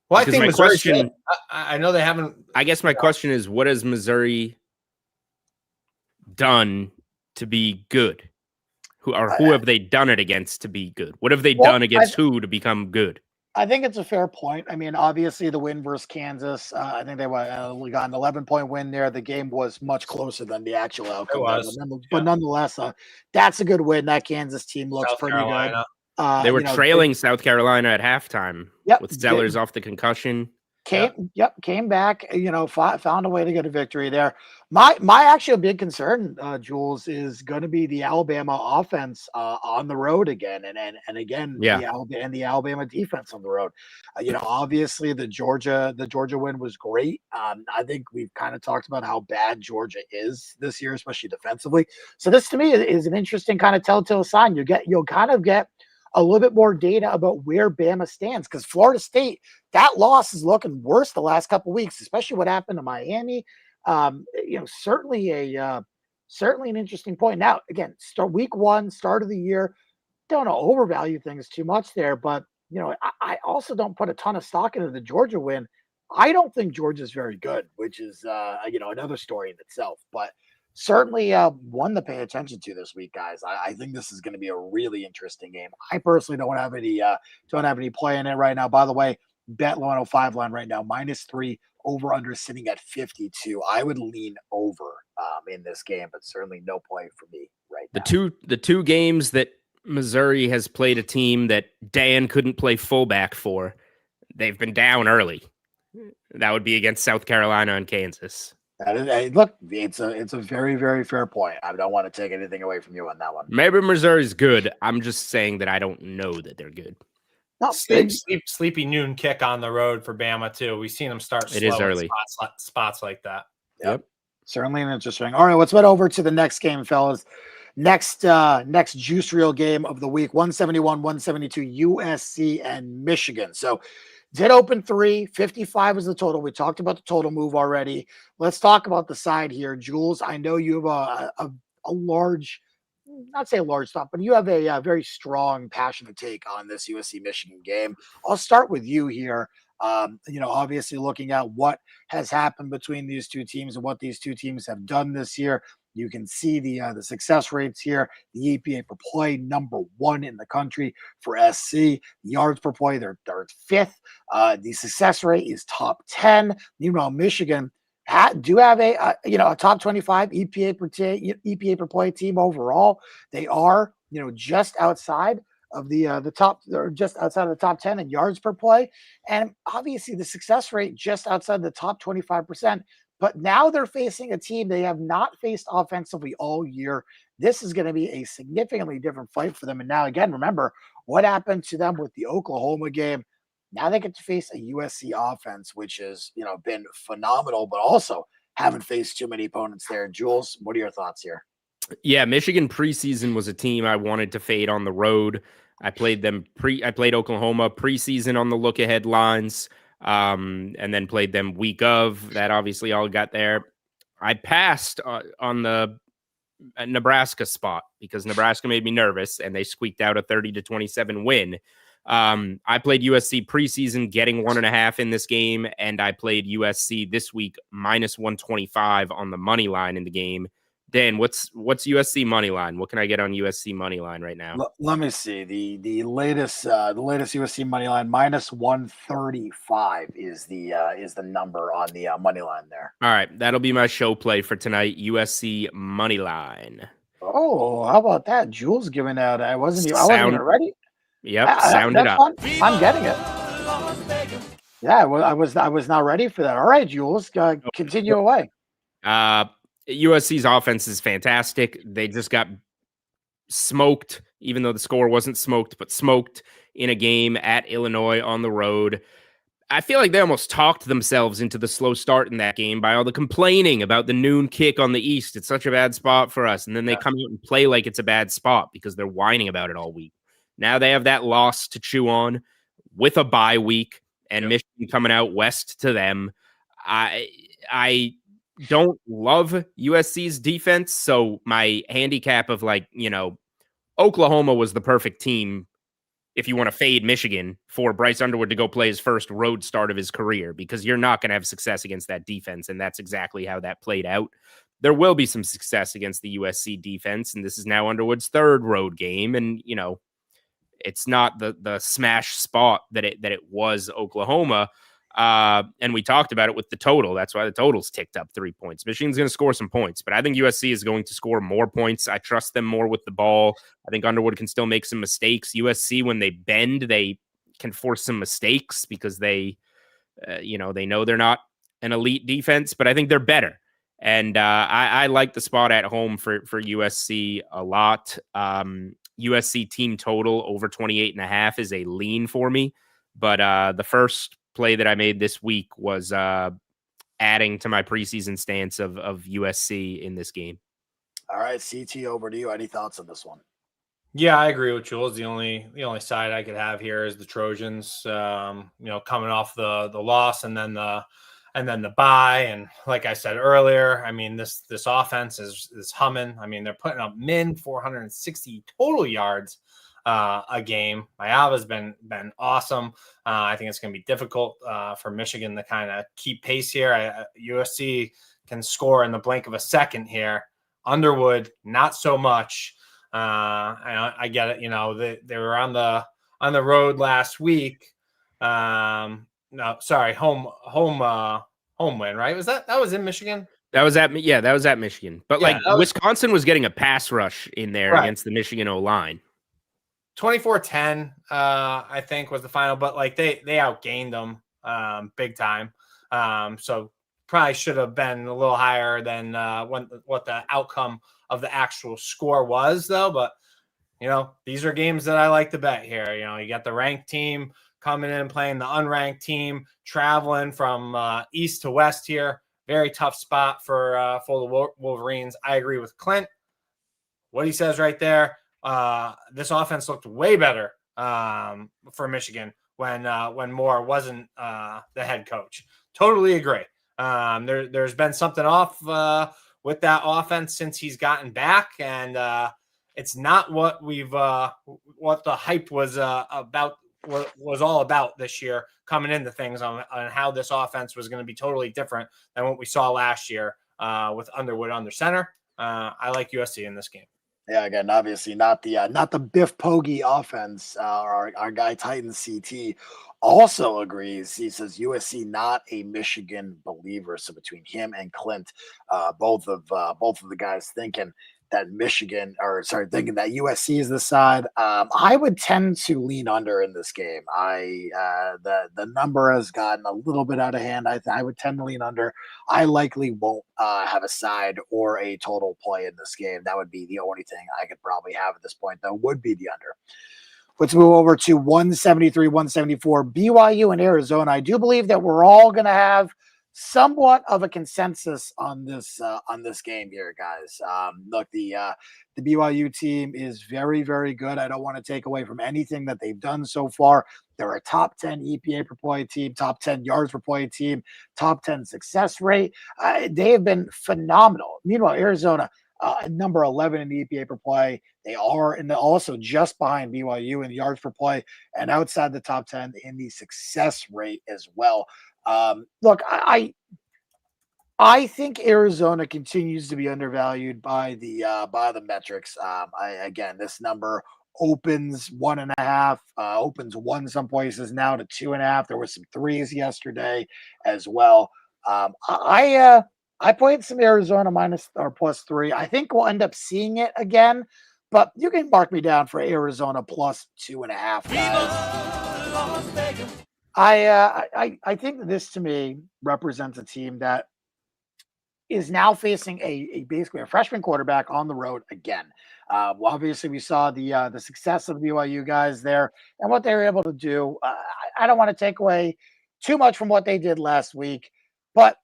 Well, I think my question. I know they haven't. I guess my question is, what has Missouri done to be good? Who have they done it against to be good? What have they done against who to become good? I think it's a fair point. I mean, obviously the win versus Kansas, I think they got an 11-point win there. The game was much closer than the actual outcome. But nonetheless, that's a good win. That Kansas team looks pretty good. They were trailing South Carolina at halftime with Zellers off the concussion. Came back, found a way to get a victory there. My actual big concern, Jules, is going to be the Alabama offense on the road again, and again, the Alabama defense on the road. Obviously the Georgia win was great. I think we've kind of talked about how bad Georgia is this year, especially defensively. So this to me is an interesting kind of telltale sign. You'll kind of get a little bit more data about where Bama stands, because Florida State, that loss is looking worse the last couple of weeks, especially what happened to Miami. Certainly an interesting point. Now, again, week 1, start of the year, don't overvalue things too much there, but I also don't put a ton of stock into the Georgia win. I don't think Georgia's very good, which is another story in itself, but certainly one to pay attention to this week, guys. I think this is going to be a really interesting game. I personally don't have any play in it right now. By the way, Bet 105 line right now, -3, over under sitting at 52. I would lean over in this game, but certainly no play for me right now. The two games that Missouri has played a team that Dan couldn't play fullback for, they've been down early. That would be against South Carolina and Kansas. Look, it's a very, very fair point. I don't want to take anything away from you on that one. Maybe Missouri's good. I'm just saying that I don't know that they're good. No, sleepy noon kick on the road for Bama too. We've seen them start slow. It is early. Spots like that. Yep. Certainly an interesting. All right, let's head over to the next game, fellas. Next juice reel game of the week, 171-172, USC and Michigan. So did open 3, 55 is the total. We talked about the total move already. Let's talk about the side here. Jules, I know you have a large, not say a large thought, but you have a very strong, passionate take on this USC Michigan game. I'll start with you here. Obviously looking at what has happened between these two teams and what these two teams have done this year. You can see the success rates here. The EPA per play, number 1 in the country for SC. Yards per play, they're 5th. The success rate is top 10. Meanwhile, Michigan do have a top 25 EPA per play team overall. They are just outside of the top, or just outside of the top 10 in yards per play, and obviously the success rate just outside the top 25%. But now they're facing a team they have not faced offensively all year. This is going to be a significantly different fight for them. And now, again, remember what happened to them with the Oklahoma game. Now they get to face a USC offense, which has been phenomenal, but also haven't faced too many opponents there. Jules, what are your thoughts here? Yeah, Michigan preseason was a team I wanted to fade on the road. I played Oklahoma preseason on the look ahead lines, and then played them week of. That obviously all got there. I passed on the Nebraska spot because Nebraska made me nervous, and they squeaked out a 30-27 win. I played USC preseason, getting 1.5 in this game, and I played USC this week -125 on the money line in the game. Dan, what's USC money line? What can I get on USC money line right now? Let me see the latest USC money line -135 is the number on the money line there. All right, that'll be my show play for tonight. USC money line. Oh, how about that? Jules giving out. I wasn't even ready. Yep, sound it up. Fun. I'm getting it. Yeah, well, I was not ready for that. All right, Jules, continue away. USC's offense is fantastic. They just got smoked, even though the score wasn't smoked, but smoked in a game at Illinois on the road. I feel like they almost talked themselves into the slow start in that game by all the complaining about the noon kick on the East. It's such a bad spot for us. And then they come out and play like it's a bad spot because they're whining about it all week. Now they have that loss to chew on with a bye week and Michigan coming out west to them. I don't love USC's defense, so my handicap of Oklahoma was the perfect team if you want to fade Michigan for Bryce Underwood to go play his first road start of his career, because you're not going to have success against that defense, and that's exactly how that played out. There will be some success against the USC defense, and this is now Underwood's third road game, and it's not the smash spot that it was Oklahoma. And we talked about it with the total. That's why the total's ticked up 3 points. Michigan's going to score some points, but I think USC is going to score more points. I trust them more with the ball. I think Underwood can still make some mistakes. USC, when they bend, they can force some mistakes because they know they're not an elite defense, but I think they're better. And I like the spot at home for USC a lot. USC team total over 28.5 is a lean for me, but the first play that I made this week was adding to my preseason stance of USC in this game. All right, CT, over to you. Any thoughts on this one? Yeah, I agree with Jules. The only side I could have here is the Trojans. Coming off the loss and then the bye, and like I said earlier, I mean this offense is humming. I mean, they're putting up 460 total yards a game. Mayava's been awesome. I think it's going to be difficult for Michigan to kind of keep pace here. USC can score in the blink of a second here. Underwood, not so much. I get it. They were on the road last week. Home win, right? That was in Michigan? That was at Michigan. But Wisconsin was getting a pass rush in there against the Michigan O-line. 24-10, I think was the final, but they outgained them big time. So probably should have been a little higher than what the outcome of the actual score was, though. But these are games that I like to bet here. You got the ranked team coming in playing the unranked team, traveling from east to west here. Very tough spot for the Wolverines. I agree with Clint. What he says right there. This offense looked way better for Michigan when Moore wasn't the head coach. Totally agree. There's been something off with that offense since he's gotten back, and it's not what what the hype was about. Was all about this year coming into things on how this offense was going to be totally different than what we saw last year with Underwood under center. I like USC in this game. Yeah, again, obviously not the Biff Poggi offense. Our guy Titan CT also agrees. He says USC not a Michigan believer. So between him and Clint, both of the guys thinking that thinking that USC is the side. I would tend to lean under in this game. The number has gotten a little bit out of hand. I would tend to lean under. I likely won't have a side or a total play in this game. That would be the only thing I could probably have at this point, though, would be the under. Let's move over to 173-174, BYU and Arizona. I do believe that we're all going to have somewhat of a consensus on this game here, guys. Look, the BYU team is very, very good. I don't want to take away from anything that they've done so far. They're a top 10 EPA per play team, top 10 yards per play team, top 10 success rate. They have been phenomenal. Meanwhile, Arizona, number 11 in the EPA per play. They are also just behind BYU in yards per play and outside the top 10 in the success rate as well. Look, I think Arizona continues to be undervalued by the metrics. Again, this number opens 1.5, opens 1 some places now to 2.5. There were some 3s yesterday as well. I played some Arizona minus or plus 3. I think we'll end up seeing it again, but you can mark me down for Arizona plus 2.5, guys. I think that this to me represents a team that is now facing basically a freshman quarterback on the road again. Well, obviously, we saw the success of the BYU guys there and what they were able to do. I don't want to take away too much from what they did last week, but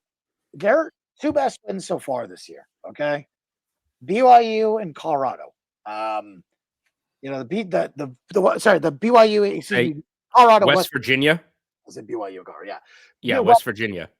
their 2 best wins so far this year. Okay, BYU and Colorado. The BYU. Excuse me, Colorado. West Virginia. Was it BYU? Yeah. Yeah, West Virginia.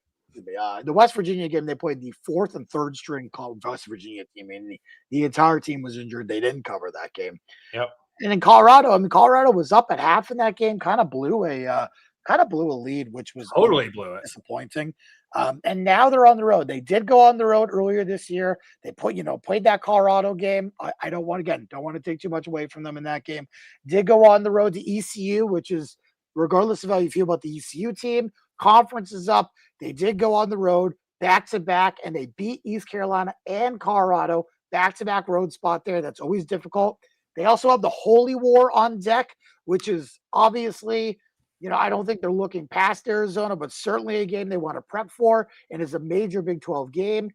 The West Virginia game, they played the 4th and 3rd string West Virginia team. And the entire team was injured. They didn't cover that game. Yep. And in Colorado, Colorado was up at half in that game, kind of blew a lead, which was totally blew it. Disappointing. And now they're on the road. They did go on the road earlier this year. They played that Colorado game. I don't want to take too much away from them in that game. Did go on the road to ECU, which is, regardless of how you feel about the ECU team, conference is up. They did go on the road back-to-back, and they beat East Carolina and Colorado, back-to-back road spot there. That's always difficult. They also have the Holy War on deck, which is obviously, I don't think they're looking past Arizona, but certainly a game they want to prep for, and is a major Big 12 game.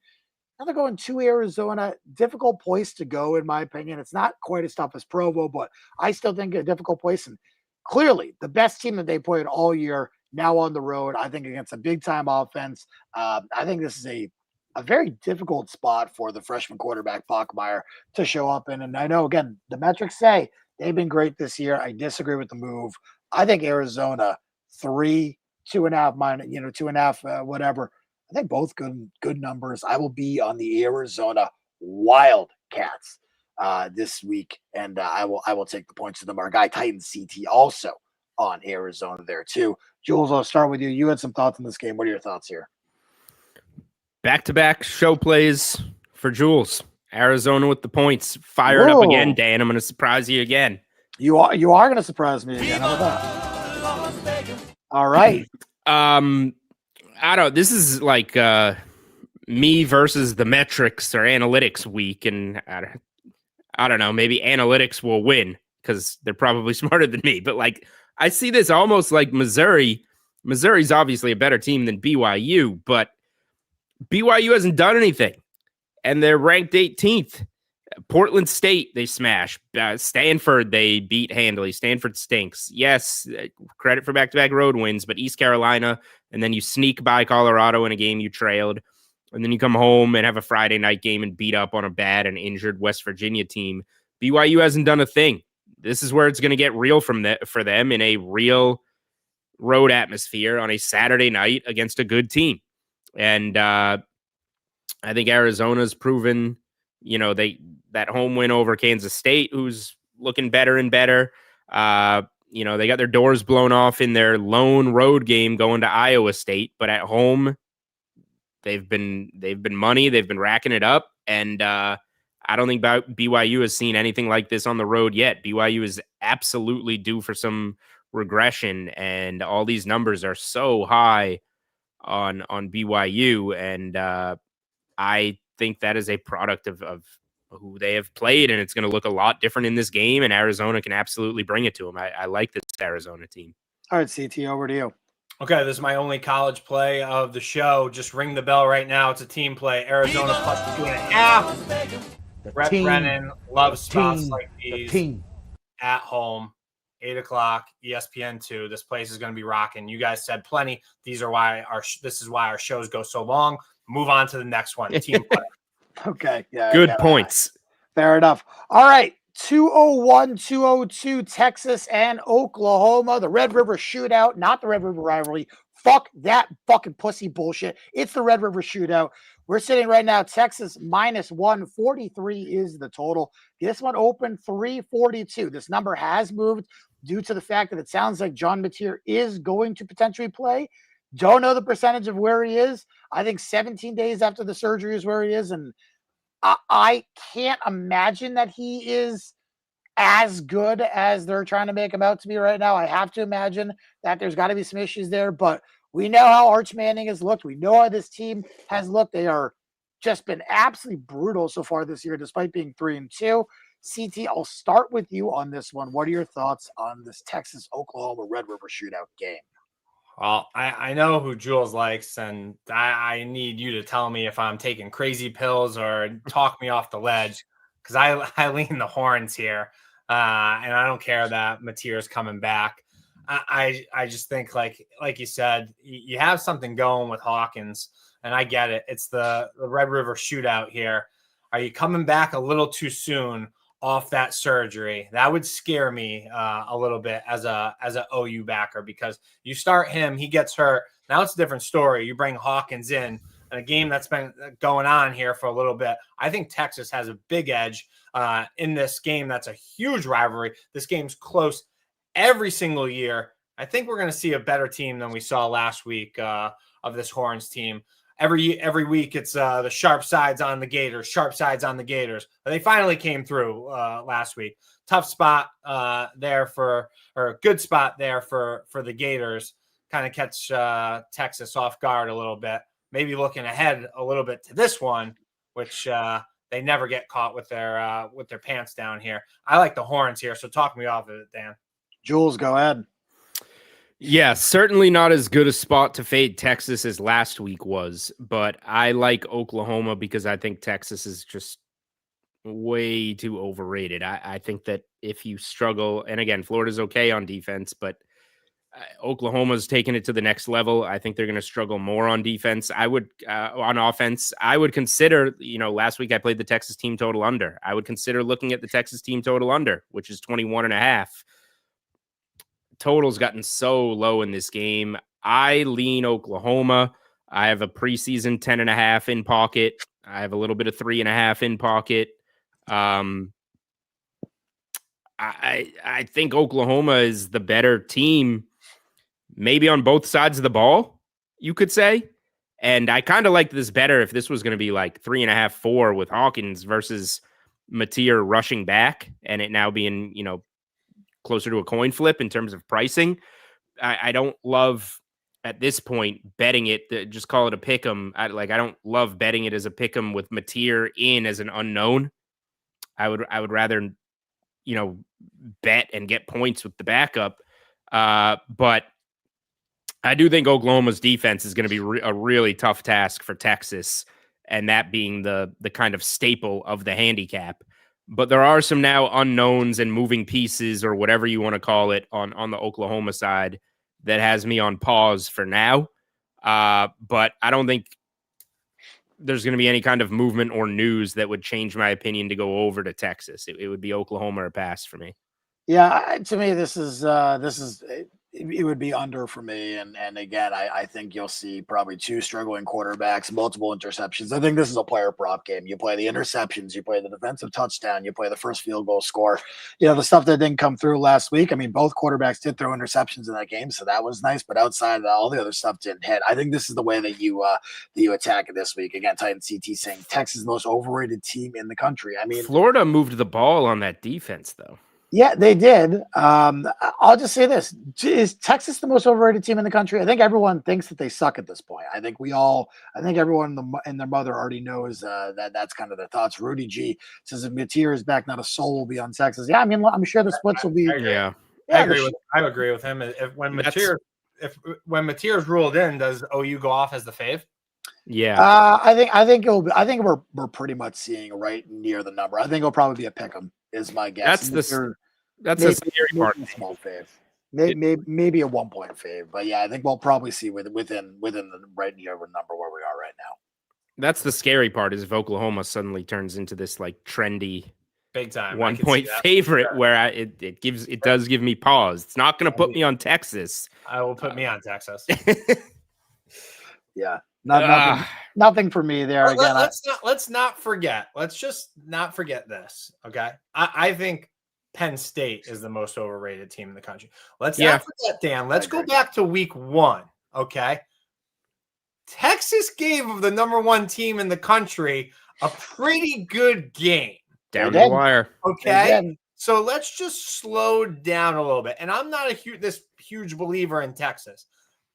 Now they're going to Arizona. Difficult place to go, in my opinion. It's not quite as tough as Provo, but I still think a difficult place. And clearly, the best team that they played all year, now on the road, I think against a big-time offense. I think this is a very difficult spot for the freshman quarterback, Bachmeier, to show up in. And I know, again, the metrics say they've been great this year. I disagree with the move. I think Arizona, 3, 2.5 minus, 2.5, whatever. I think both good numbers. I will be on the Arizona Wildcats this week, and I will take the points to them. Our guy Titan CT also on Arizona there too. Jules, I'll start with you. You had some thoughts on this game. What are your thoughts here? Back-to-back show plays for Jules. Arizona with the points. Fired up again, Dan. I'm going to surprise you again. You are going to surprise me again. How about that? All right. I don't. This is like me versus the metrics or analytics week, and I don't know. Maybe analytics will win because they're probably smarter than me. But I see this almost like Missouri. Missouri's obviously a better team than BYU, but BYU hasn't done anything, and they're ranked 18th. Portland State, they smash. Stanford, they beat handily. Stanford stinks. Yes, credit for back-to-back road wins, but East Carolina, and then you sneak by Colorado in a game you trailed, and then you come home and have a Friday night game and beat up on a bad and injured West Virginia team. BYU hasn't done a thing. This is where it's going to get real for them in a real road atmosphere on a Saturday night against a good team. And I think Arizona's proven, that home win over Kansas State, who's looking better and better. They got their doors blown off in their lone road game going to Iowa State, but at home they've been money. They've been racking it up, and I don't think BYU has seen anything like this on the road yet. BYU is absolutely due for some regression, and all these numbers are so high on BYU, and I think that is a product of who they have played, and it's going to look a lot different in this game, and Arizona can absolutely bring it to them. I like this Arizona team. All right, CT, over to you. Okay, this is my only college play of the show. Just ring the bell right now. It's a team play. Arizona plus 2.5. Brett Brennan loves spots like these at home. 8 o'clock, ESPN2. This place is going to be rocking. You guys said plenty. This is why our shows go so long. Move on to the next one. Team play. Okay. Yeah. Good points. Fair enough. All right. 201-202, Texas and Oklahoma. The Red River Shootout, not the Red River rivalry. Fuck that fucking pussy bullshit. It's the Red River Shootout. We're sitting right now, Texas -143 is the total. This one opened 342. This number has moved due to the fact that it sounds like John Mateer is going to potentially play. Don't know the percentage of where he is. I think 17 days after the surgery is where he is. And I can't imagine that he is as good as they're trying to make him out to be right now. I have to imagine that there's got to be some issues there, but we know how Arch Manning has looked. We know how this team has looked. They are just been absolutely brutal so far this year, despite being 3-2. CT, I'll start with you on this one. What are your thoughts on this Texas-Oklahoma Red River Shootout game? Well, I know who Jules likes, and I need you to tell me if I'm taking crazy pills or talk me off the ledge, because I lean the horns here, and I don't care that Mateer's coming back. I just think, like you said, you have something going with Hawkins, and I get it. It's the Red River Shootout here. Are you coming back a little too soon off that surgery? That would scare me a little bit as a OU backer, because you start him, he gets hurt. Now it's a different story. You bring Hawkins in a game that's been going on here for a little bit. I think Texas has a big edge in this game. That's a huge rivalry. This game's close every single year. I think we're going to see a better team than we saw last week of this Horns team. Every week it's the sharp sides on the Gators, sharp sides on the Gators. But they finally came through last week. Tough spot there or a good spot there for the Gators. Kind of catch Texas off guard a little bit. Maybe looking ahead a little bit to this one, which they never get caught with their pants down here. I like the Horns here, so talk me off of it, Dan. Jules, go ahead. Yeah, certainly not as good a spot to fade Texas as last week was, but I like Oklahoma because I think Texas is just way too overrated. I think that if you struggle, and again, Florida's okay on defense, but Oklahoma's taking it to the next level. I think they're going to struggle more on defense. On offense, I would consider, last week I played the Texas team total under. I would consider looking at the Texas team total under, which is 21.5. Total's gotten so low in this game. I lean Oklahoma. I have a preseason 10.5 in pocket. I have a little bit of 3.5 in pocket. I think Oklahoma is the better team, maybe on both sides of the ball, you could say. And I kind of like this better if this was going to be like 3.5, 4 with Hawkins versus Mateer rushing back, and it now being, closer to a coin flip in terms of pricing. I don't love at this point betting it. Just call it a pick 'em. I don't love betting it as a pick 'em with Mateer in as an unknown. I would rather, bet and get points with the backup. But I do think Oklahoma's defense is going to be a really tough task for Texas, and that being the kind of staple of the handicap. But there are some now unknowns and moving pieces, or whatever you want to call it, on the Oklahoma side that has me on pause for now. But I don't think there's going to be any kind of movement or news that would change my opinion to go over to Texas. It would be Oklahoma or pass for me. Yeah, to me, this is it would be under for me. And again, I think you'll see probably two struggling quarterbacks, multiple interceptions. I think this is a player prop game. You play the interceptions, you play the defensive touchdown, you play the first field goal score. The stuff that didn't come through last week. I mean, both quarterbacks did throw interceptions in that game, so that was nice. But outside of that, all the other stuff didn't hit. I think this is the way that you attack it this week. Again, Titan CT saying Texas is the most overrated team in the country. I mean, Florida moved the ball on that defense, though. Yeah, they did. I'll just say this. Is Texas the most overrated team in the country? I think everyone thinks that they suck at this point. I think everyone and their mother already knows that's kind of their thoughts. Rudy G says if Mateer is back, not a soul will be on Texas. Yeah, I mean, I'm sure the splits will be. Yeah. I agree with him. When Mateer's ruled in, does OU go off as the fave? Yeah. I think we're pretty much seeing right near the number. I think it'll probably be a pick 'em. Is my guess. That's maybe, a scary maybe part. a small fave. Maybe a 1 point fave, but yeah, I think we'll probably see within the right near number where we are right now. That's the scary part is if Oklahoma suddenly turns into this like trendy big time 1 point favorite where it does give me pause. It's not going to put me on Texas. I will put me on Texas. Yeah, nothing for me there. Again, let's not forget. Let's just not forget this. Okay, I think Penn State is the most overrated team in the country. Let's not forget, Dan. Let's go back to week 1. Okay. Texas gave the number 1 team in the country a pretty good game. Down the wire. Okay. So let's just slow down a little bit. And I'm not this huge believer in Texas,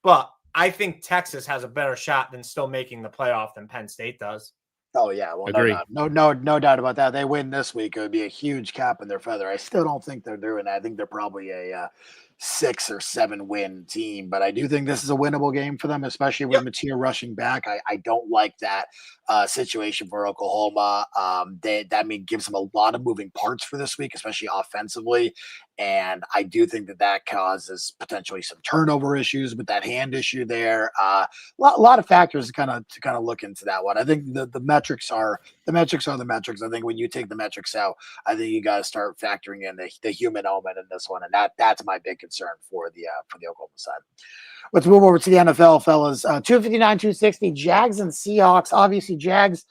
but I think Texas has a better shot than still making the playoff than Penn State does. Oh yeah, well, no doubt about that. They win this week, it would be a huge cap in their feather. I still don't think they're doing that. I think they're probably a 6 or 7 win team, but I do think this is a winnable game for them, especially with Mateer rushing back. I don't like that situation for Oklahoma. That gives them a lot of moving parts for this week, especially offensively. And I do think that causes potentially some turnover issues with that hand issue there. A lot of factors to kind of look into that one. I think the metrics are the metrics. I think when you take the metrics out, I think you got to start factoring in the human element in this one, and that's my big concern for the Oklahoma side. Let's move over to the NFL, fellas. 259-260, Jags and Seahawks. Obviously, Jags,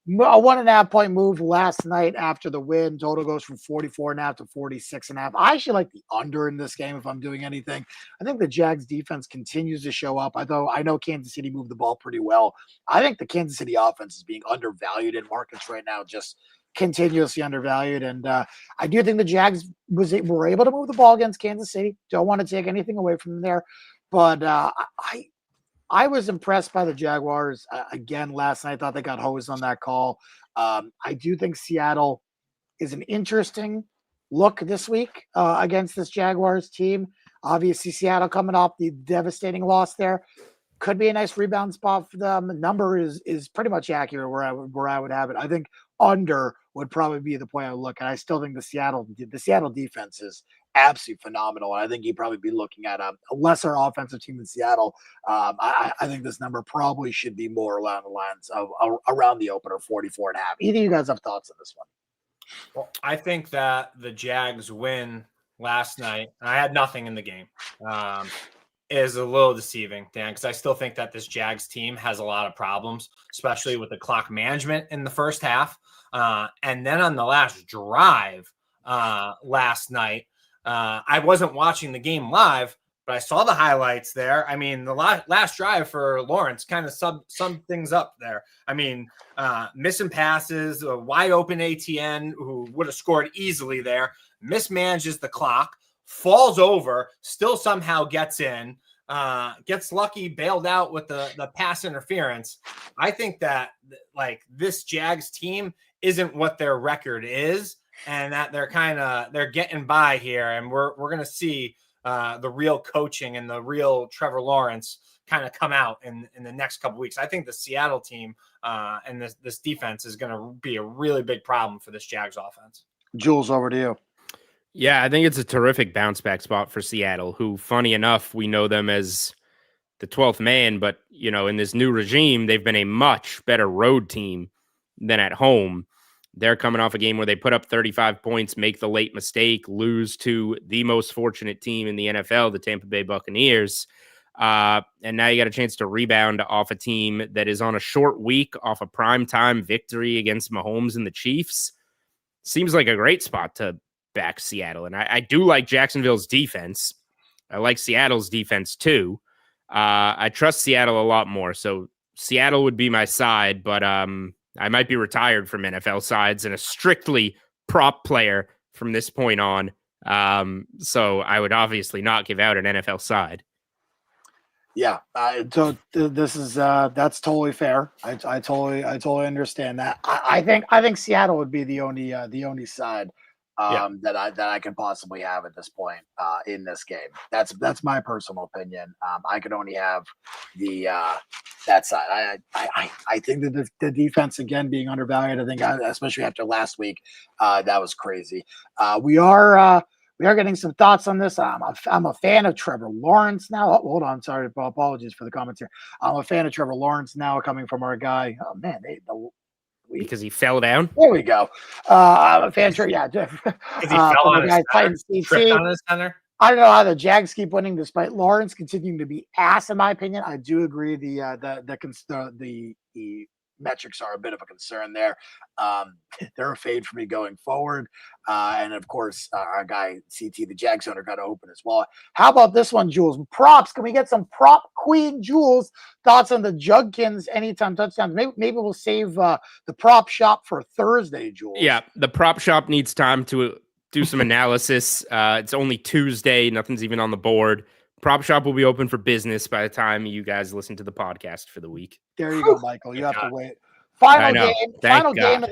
a 1.5 point move last night after the win. Total goes from 44.5 to 46.5. I actually like the under in this game if I'm doing anything. I think the Jags defense continues to show up. Although I know Kansas City moved the ball pretty well. I think the Kansas City offense is being undervalued in markets right now, just continuously undervalued. And I do think the Jags were able to move the ball against Kansas City. Don't want to take anything away from them there. But I was impressed by the Jaguars again last night. I thought they got hosed on that call. I do think Seattle is an interesting look this week against this Jaguars team. Obviously, Seattle coming off the devastating loss there. Could be a nice rebound spot for them. The number is pretty much accurate where I would have it. I think under would probably be the point I would look at. I still think the Seattle defense is absolutely phenomenal. And I think you'd probably be looking at a lesser offensive team in Seattle. I think this number probably should be more along the lines of around the opener, 44.5. Either of you guys have thoughts on this one? Well, I think that the Jags win last night. I had nothing in the game. Is a little deceiving, Dan, because I still think that this Jags team has a lot of problems, especially with the clock management in the first half. And then on the last drive last night, I wasn't watching the game live, but I saw the highlights there. I mean, the last drive for Lawrence kind of summed things up there. I mean, missing passes, a wide open ATN who would have scored easily there, mismanages the clock, falls over, still somehow gets in, gets lucky, bailed out with the pass interference. I think that like this Jags team isn't what their record is, and that they're getting by here, and we're gonna see the real coaching and the real Trevor Lawrence kind of come out in the next couple weeks. I think the Seattle team and this defense is gonna be a really big problem for this Jags offense. Jules, over to you. Yeah, I think it's a terrific bounce back spot for Seattle, who, funny enough, we know them as the 12th man, but, you know, in this new regime, they've been a much better road team than at home. They're coming off a game where they put up 35 points, make the late mistake, lose to the most fortunate team in the NFL, the Tampa Bay Buccaneers. And now you got a chance to rebound off a team that is on a short week off a primetime victory against Mahomes and the Chiefs. Seems like a great spot to back Seattle. And I do like Jacksonville's defense. I like Seattle's defense too. I trust Seattle a lot more. So Seattle would be my side, but I might be retired from NFL sides and a strictly prop player from this point on. So I would obviously not give out an NFL side. Yeah, so this is that's totally fair. I totally understand that. I think Seattle would be the only side that I can possibly have at this point in this game. That's my personal opinion. I could only have the that side. I think that the defense again being undervalued. I think especially after last week, that was crazy. We are We are getting some thoughts on this. I'm a fan of Trevor Lawrence now. Oh, hold on. Sorry. Apologies for the comments here. I'm a fan of Trevor Lawrence now, coming from our guy. Oh, man. Because he fell down. There we go. I'm a fan of, yeah. Because he fell on his center, tripped on his center. I don't know how the Jags keep winning despite Lawrence continuing to be ass, in my opinion. I do agree the metrics are a bit of a concern there. They're a fade for me going forward. And of course, our guy CT, the Jags owner, got to open as well. How about this one, Jules? Props. Can we get some prop queen Jules thoughts on the Jugkins anytime touchdowns? Maybe we'll save the prop shop for Thursday, Jules. Yeah, the prop shop needs time to do some analysis. It's only Tuesday. Nothing's even on the board. Prop shop will be open for business by the time you guys listen to the podcast for the week. There you go, Michael. You have to wait. Final game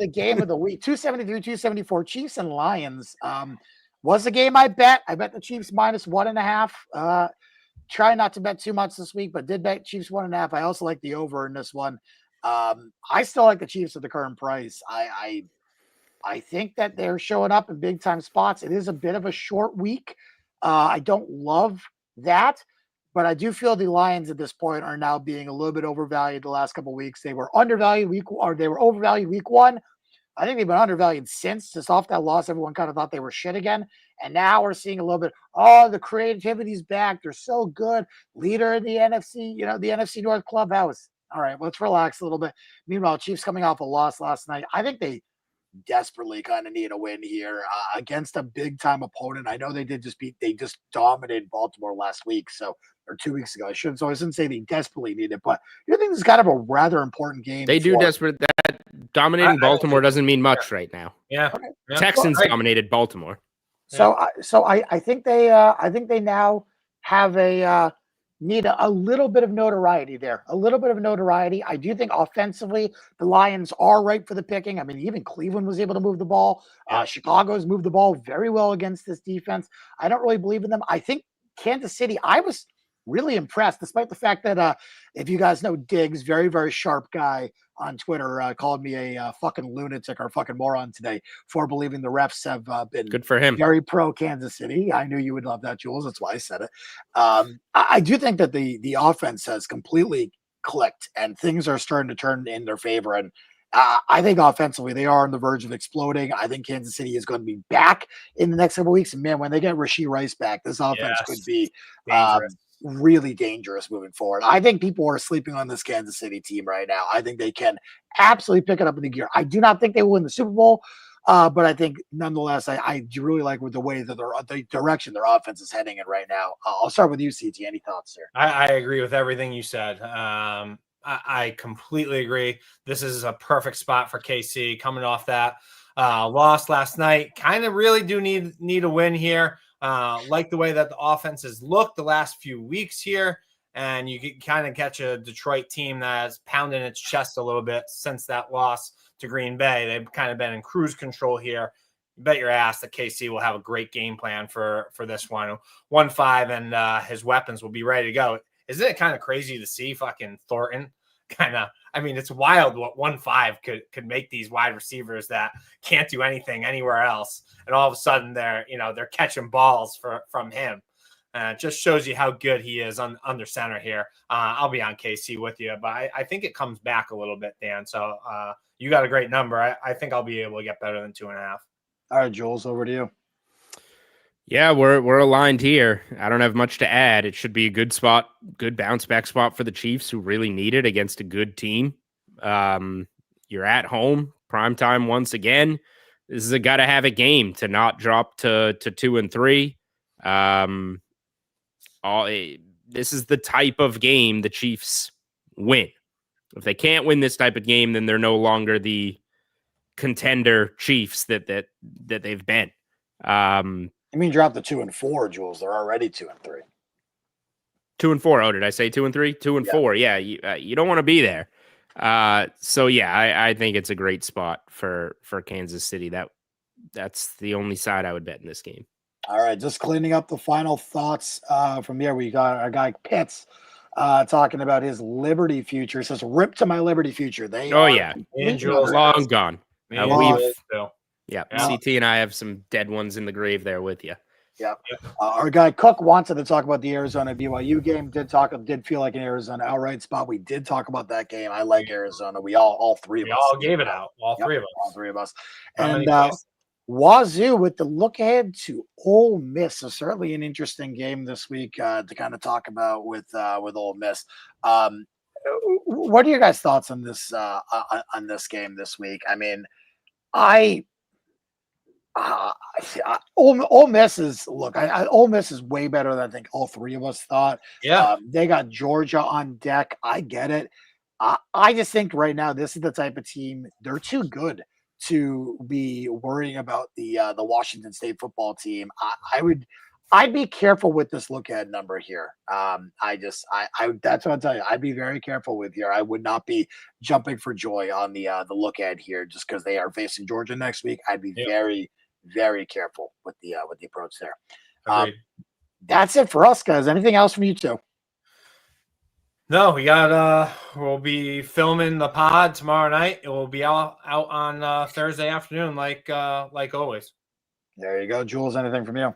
of the week. 273-274 Chiefs and Lions. Was the game I bet. I bet the Chiefs -1.5. Try not to bet too much this week, but did bet Chiefs 1.5. I also like the over in this one. I still like the Chiefs at the current price. I think that they're showing up in big time spots. It is a bit of a short week. I don't love that, but I do feel the Lions at this point are now being a little bit overvalued the last couple of weeks. They were overvalued week 1. I think they've been undervalued since. Just off that loss, everyone kind of thought they were shit again. And now we're seeing a little bit, the creativity's back. They're so good. Leader in the NFC, the NFC North clubhouse. All right, let's relax a little bit. Meanwhile, Chiefs coming off a loss last night. I think they desperately kind of need a win here against a big time opponent. I know they just dominated Baltimore last week, or 2 weeks ago. I shouldn't say they desperately need it, but you think this is kind of a rather important game. They do desperate. That dominating Baltimore doesn't mean much right now. Yeah. Okay. Texans dominated Baltimore. So I think they now have need a little bit of notoriety there. A little bit of notoriety. I do think offensively, the Lions are ripe for the picking. I mean, even Cleveland was able to move the ball. Chicago's moved the ball very well against this defense. I don't really believe in them. I think Kansas City, I was really impressed, despite the fact that if you guys know Diggs, very, very sharp guy on Twitter, called me a fucking lunatic or fucking moron today for believing the refs have been good for him. Very pro Kansas City. I knew you would love that, Jules. That's why I said it. I do think that the offense has completely clicked and things are starting to turn in their favor. And I think offensively, they are on the verge of exploding. I think Kansas City is going to be back in the next couple of weeks. And man, when they get Rashee Rice back, this offense could be really dangerous moving forward. I think people are sleeping on this Kansas City team right now. I think they can absolutely pick it up in the gear. I do not think they will win the Super Bowl, but I think nonetheless, I do really like with the way that the direction their offense is heading in right now. I'll start with you, CT. Any thoughts here? I agree with everything you said. I completely agree. This is a perfect spot for KC coming off that loss last night. Kind of really do need a win here. Like the way that the offense has looked the last few weeks here, and you can kind of catch a Detroit team that's pounding its chest a little bit since that loss to Green Bay. They've kind of been in cruise control here. You bet your ass that KC will have a great game plan for this one. 1-5, and his weapons will be ready to go. Isn't it kind of crazy to see fucking Thornton? It's wild what 1-5 could make these wide receivers that can't do anything anywhere else, and all of a sudden they're catching balls from him. It just shows you how good he is under center here. I'll be on KC with you, but I think it comes back a little bit, Dan. So you got a great number. I think I'll be able to get better than 2.5. All right, Jules, over to you. Yeah, we're aligned here. I don't have much to add. It should be a good spot, good bounce back spot for the Chiefs, who really need it against a good team. You're at home, primetime once again. This is a gotta have a game to not drop to 2-3. This is the type of game the Chiefs win. If they can't win this type of game, then they're no longer the contender Chiefs that they've been. I mean, drop the 2-4, Jules. They're already 2-3. 2-4. Oh, did I say 2-3? 2-4. Yeah, you don't want to be there. So yeah, I think it's a great spot for Kansas City. That's the only side I would bet in this game. All right, just cleaning up the final thoughts from there. We got our guy Pitts talking about his Liberty future. He says, "Rip to my Liberty future." Long gone. Yeah, CT and I have some dead ones in the grave there with you. Yeah. Our guy Cook wanted to talk about the Arizona BYU game. Did feel like an Arizona outright spot. We did talk about that game. I like Arizona. All three of We us. all gave it out. All three of us. All three of us. How And many questions? Wazoo with the look ahead to Ole Miss. So certainly an interesting game this week to kind of talk about with Ole Miss. What are your guys' thoughts on this game this week? I mean, Ole Miss is Ole Miss is way better than I think all three of us thought. Yeah. They got Georgia on deck. I get it. I just think right now this is the type of team, they're too good to be worrying about the Washington State football team. I'd be careful with this look ahead number here. That's what I'll tell you. I'd be very careful with here. I would not be jumping for joy on the look ahead here just because they are facing Georgia next week. I'd be very, very careful with the approach there. That's it for us, guys. Anything else from you two? No, we'll be filming the pod tomorrow night. It will be out on Thursday afternoon, like always. There you go. Jules, anything from you?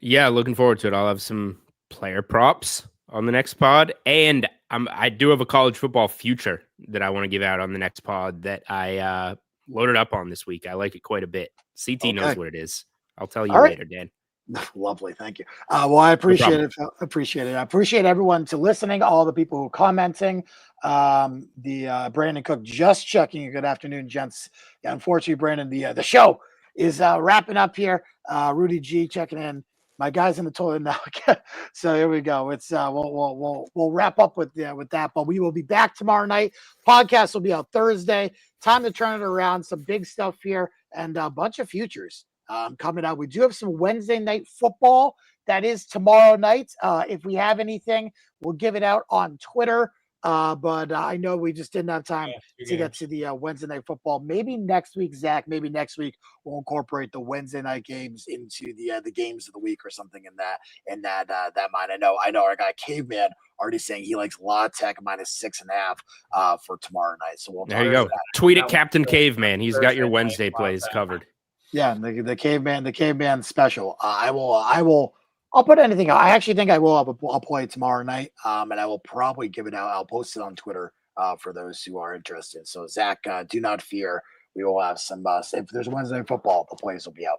Yeah, looking forward to it. I'll have some player props on the next pod, and I do have a college football future that I want to give out on the next pod that I loaded up on this week. I like it quite a bit. CT knows what it is. I'll tell you later, Dan. Lovely. Thank you. Well, I appreciate it. I appreciate everyone to listening, all the people who are commenting. Brandon Cook just checking. Good afternoon, gents. Yeah, unfortunately, Brandon, the show is wrapping up here. Rudy G checking in. My guy's in the toilet now. So here we go. It's we'll wrap up with that, but we will be back tomorrow night. Podcast will be out Thursday. Time to turn it around. Some big stuff here and a bunch of futures coming out. We do have some Wednesday night football that is tomorrow night. If we have anything, we'll give it out on Twitter. But I know we just didn't have time to get to the Wednesday night football. Maybe next week, Zach. Maybe next week we'll incorporate the Wednesday night games into the games of the week or something in that mind. I know our guy Caveman already saying he likes La Tech -6.5 for tomorrow night. So we'll there you go. Tweet at Captain Caveman. He's got your Wednesday plays covered. Yeah, the caveman special. I'll put anything out. I actually think I'll play tomorrow night. And I will probably give it out. I'll post it on Twitter for those who are interested. So Zach, do not fear. We will have some if there's Wednesday Night Football, the plays will be out.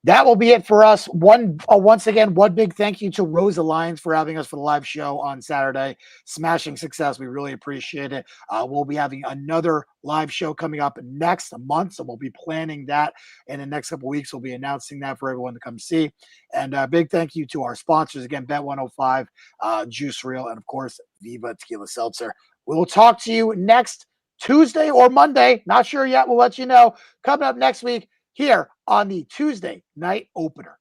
That will be it for us. Once again, one big thank you to Rose Alliance for having us for the live show on Saturday. Smashing success. We really appreciate it. We'll be having another live show coming up next month, so we'll be planning that in the next couple of weeks. We'll be announcing that for everyone to come see. And a big thank you to our sponsors again: Bet 105, Juice Reel, and of course Viva Tequila Seltzer. We will talk to you next Tuesday or Monday. Not sure yet. We'll let you know. Coming up next week here on the Tuesday night opener.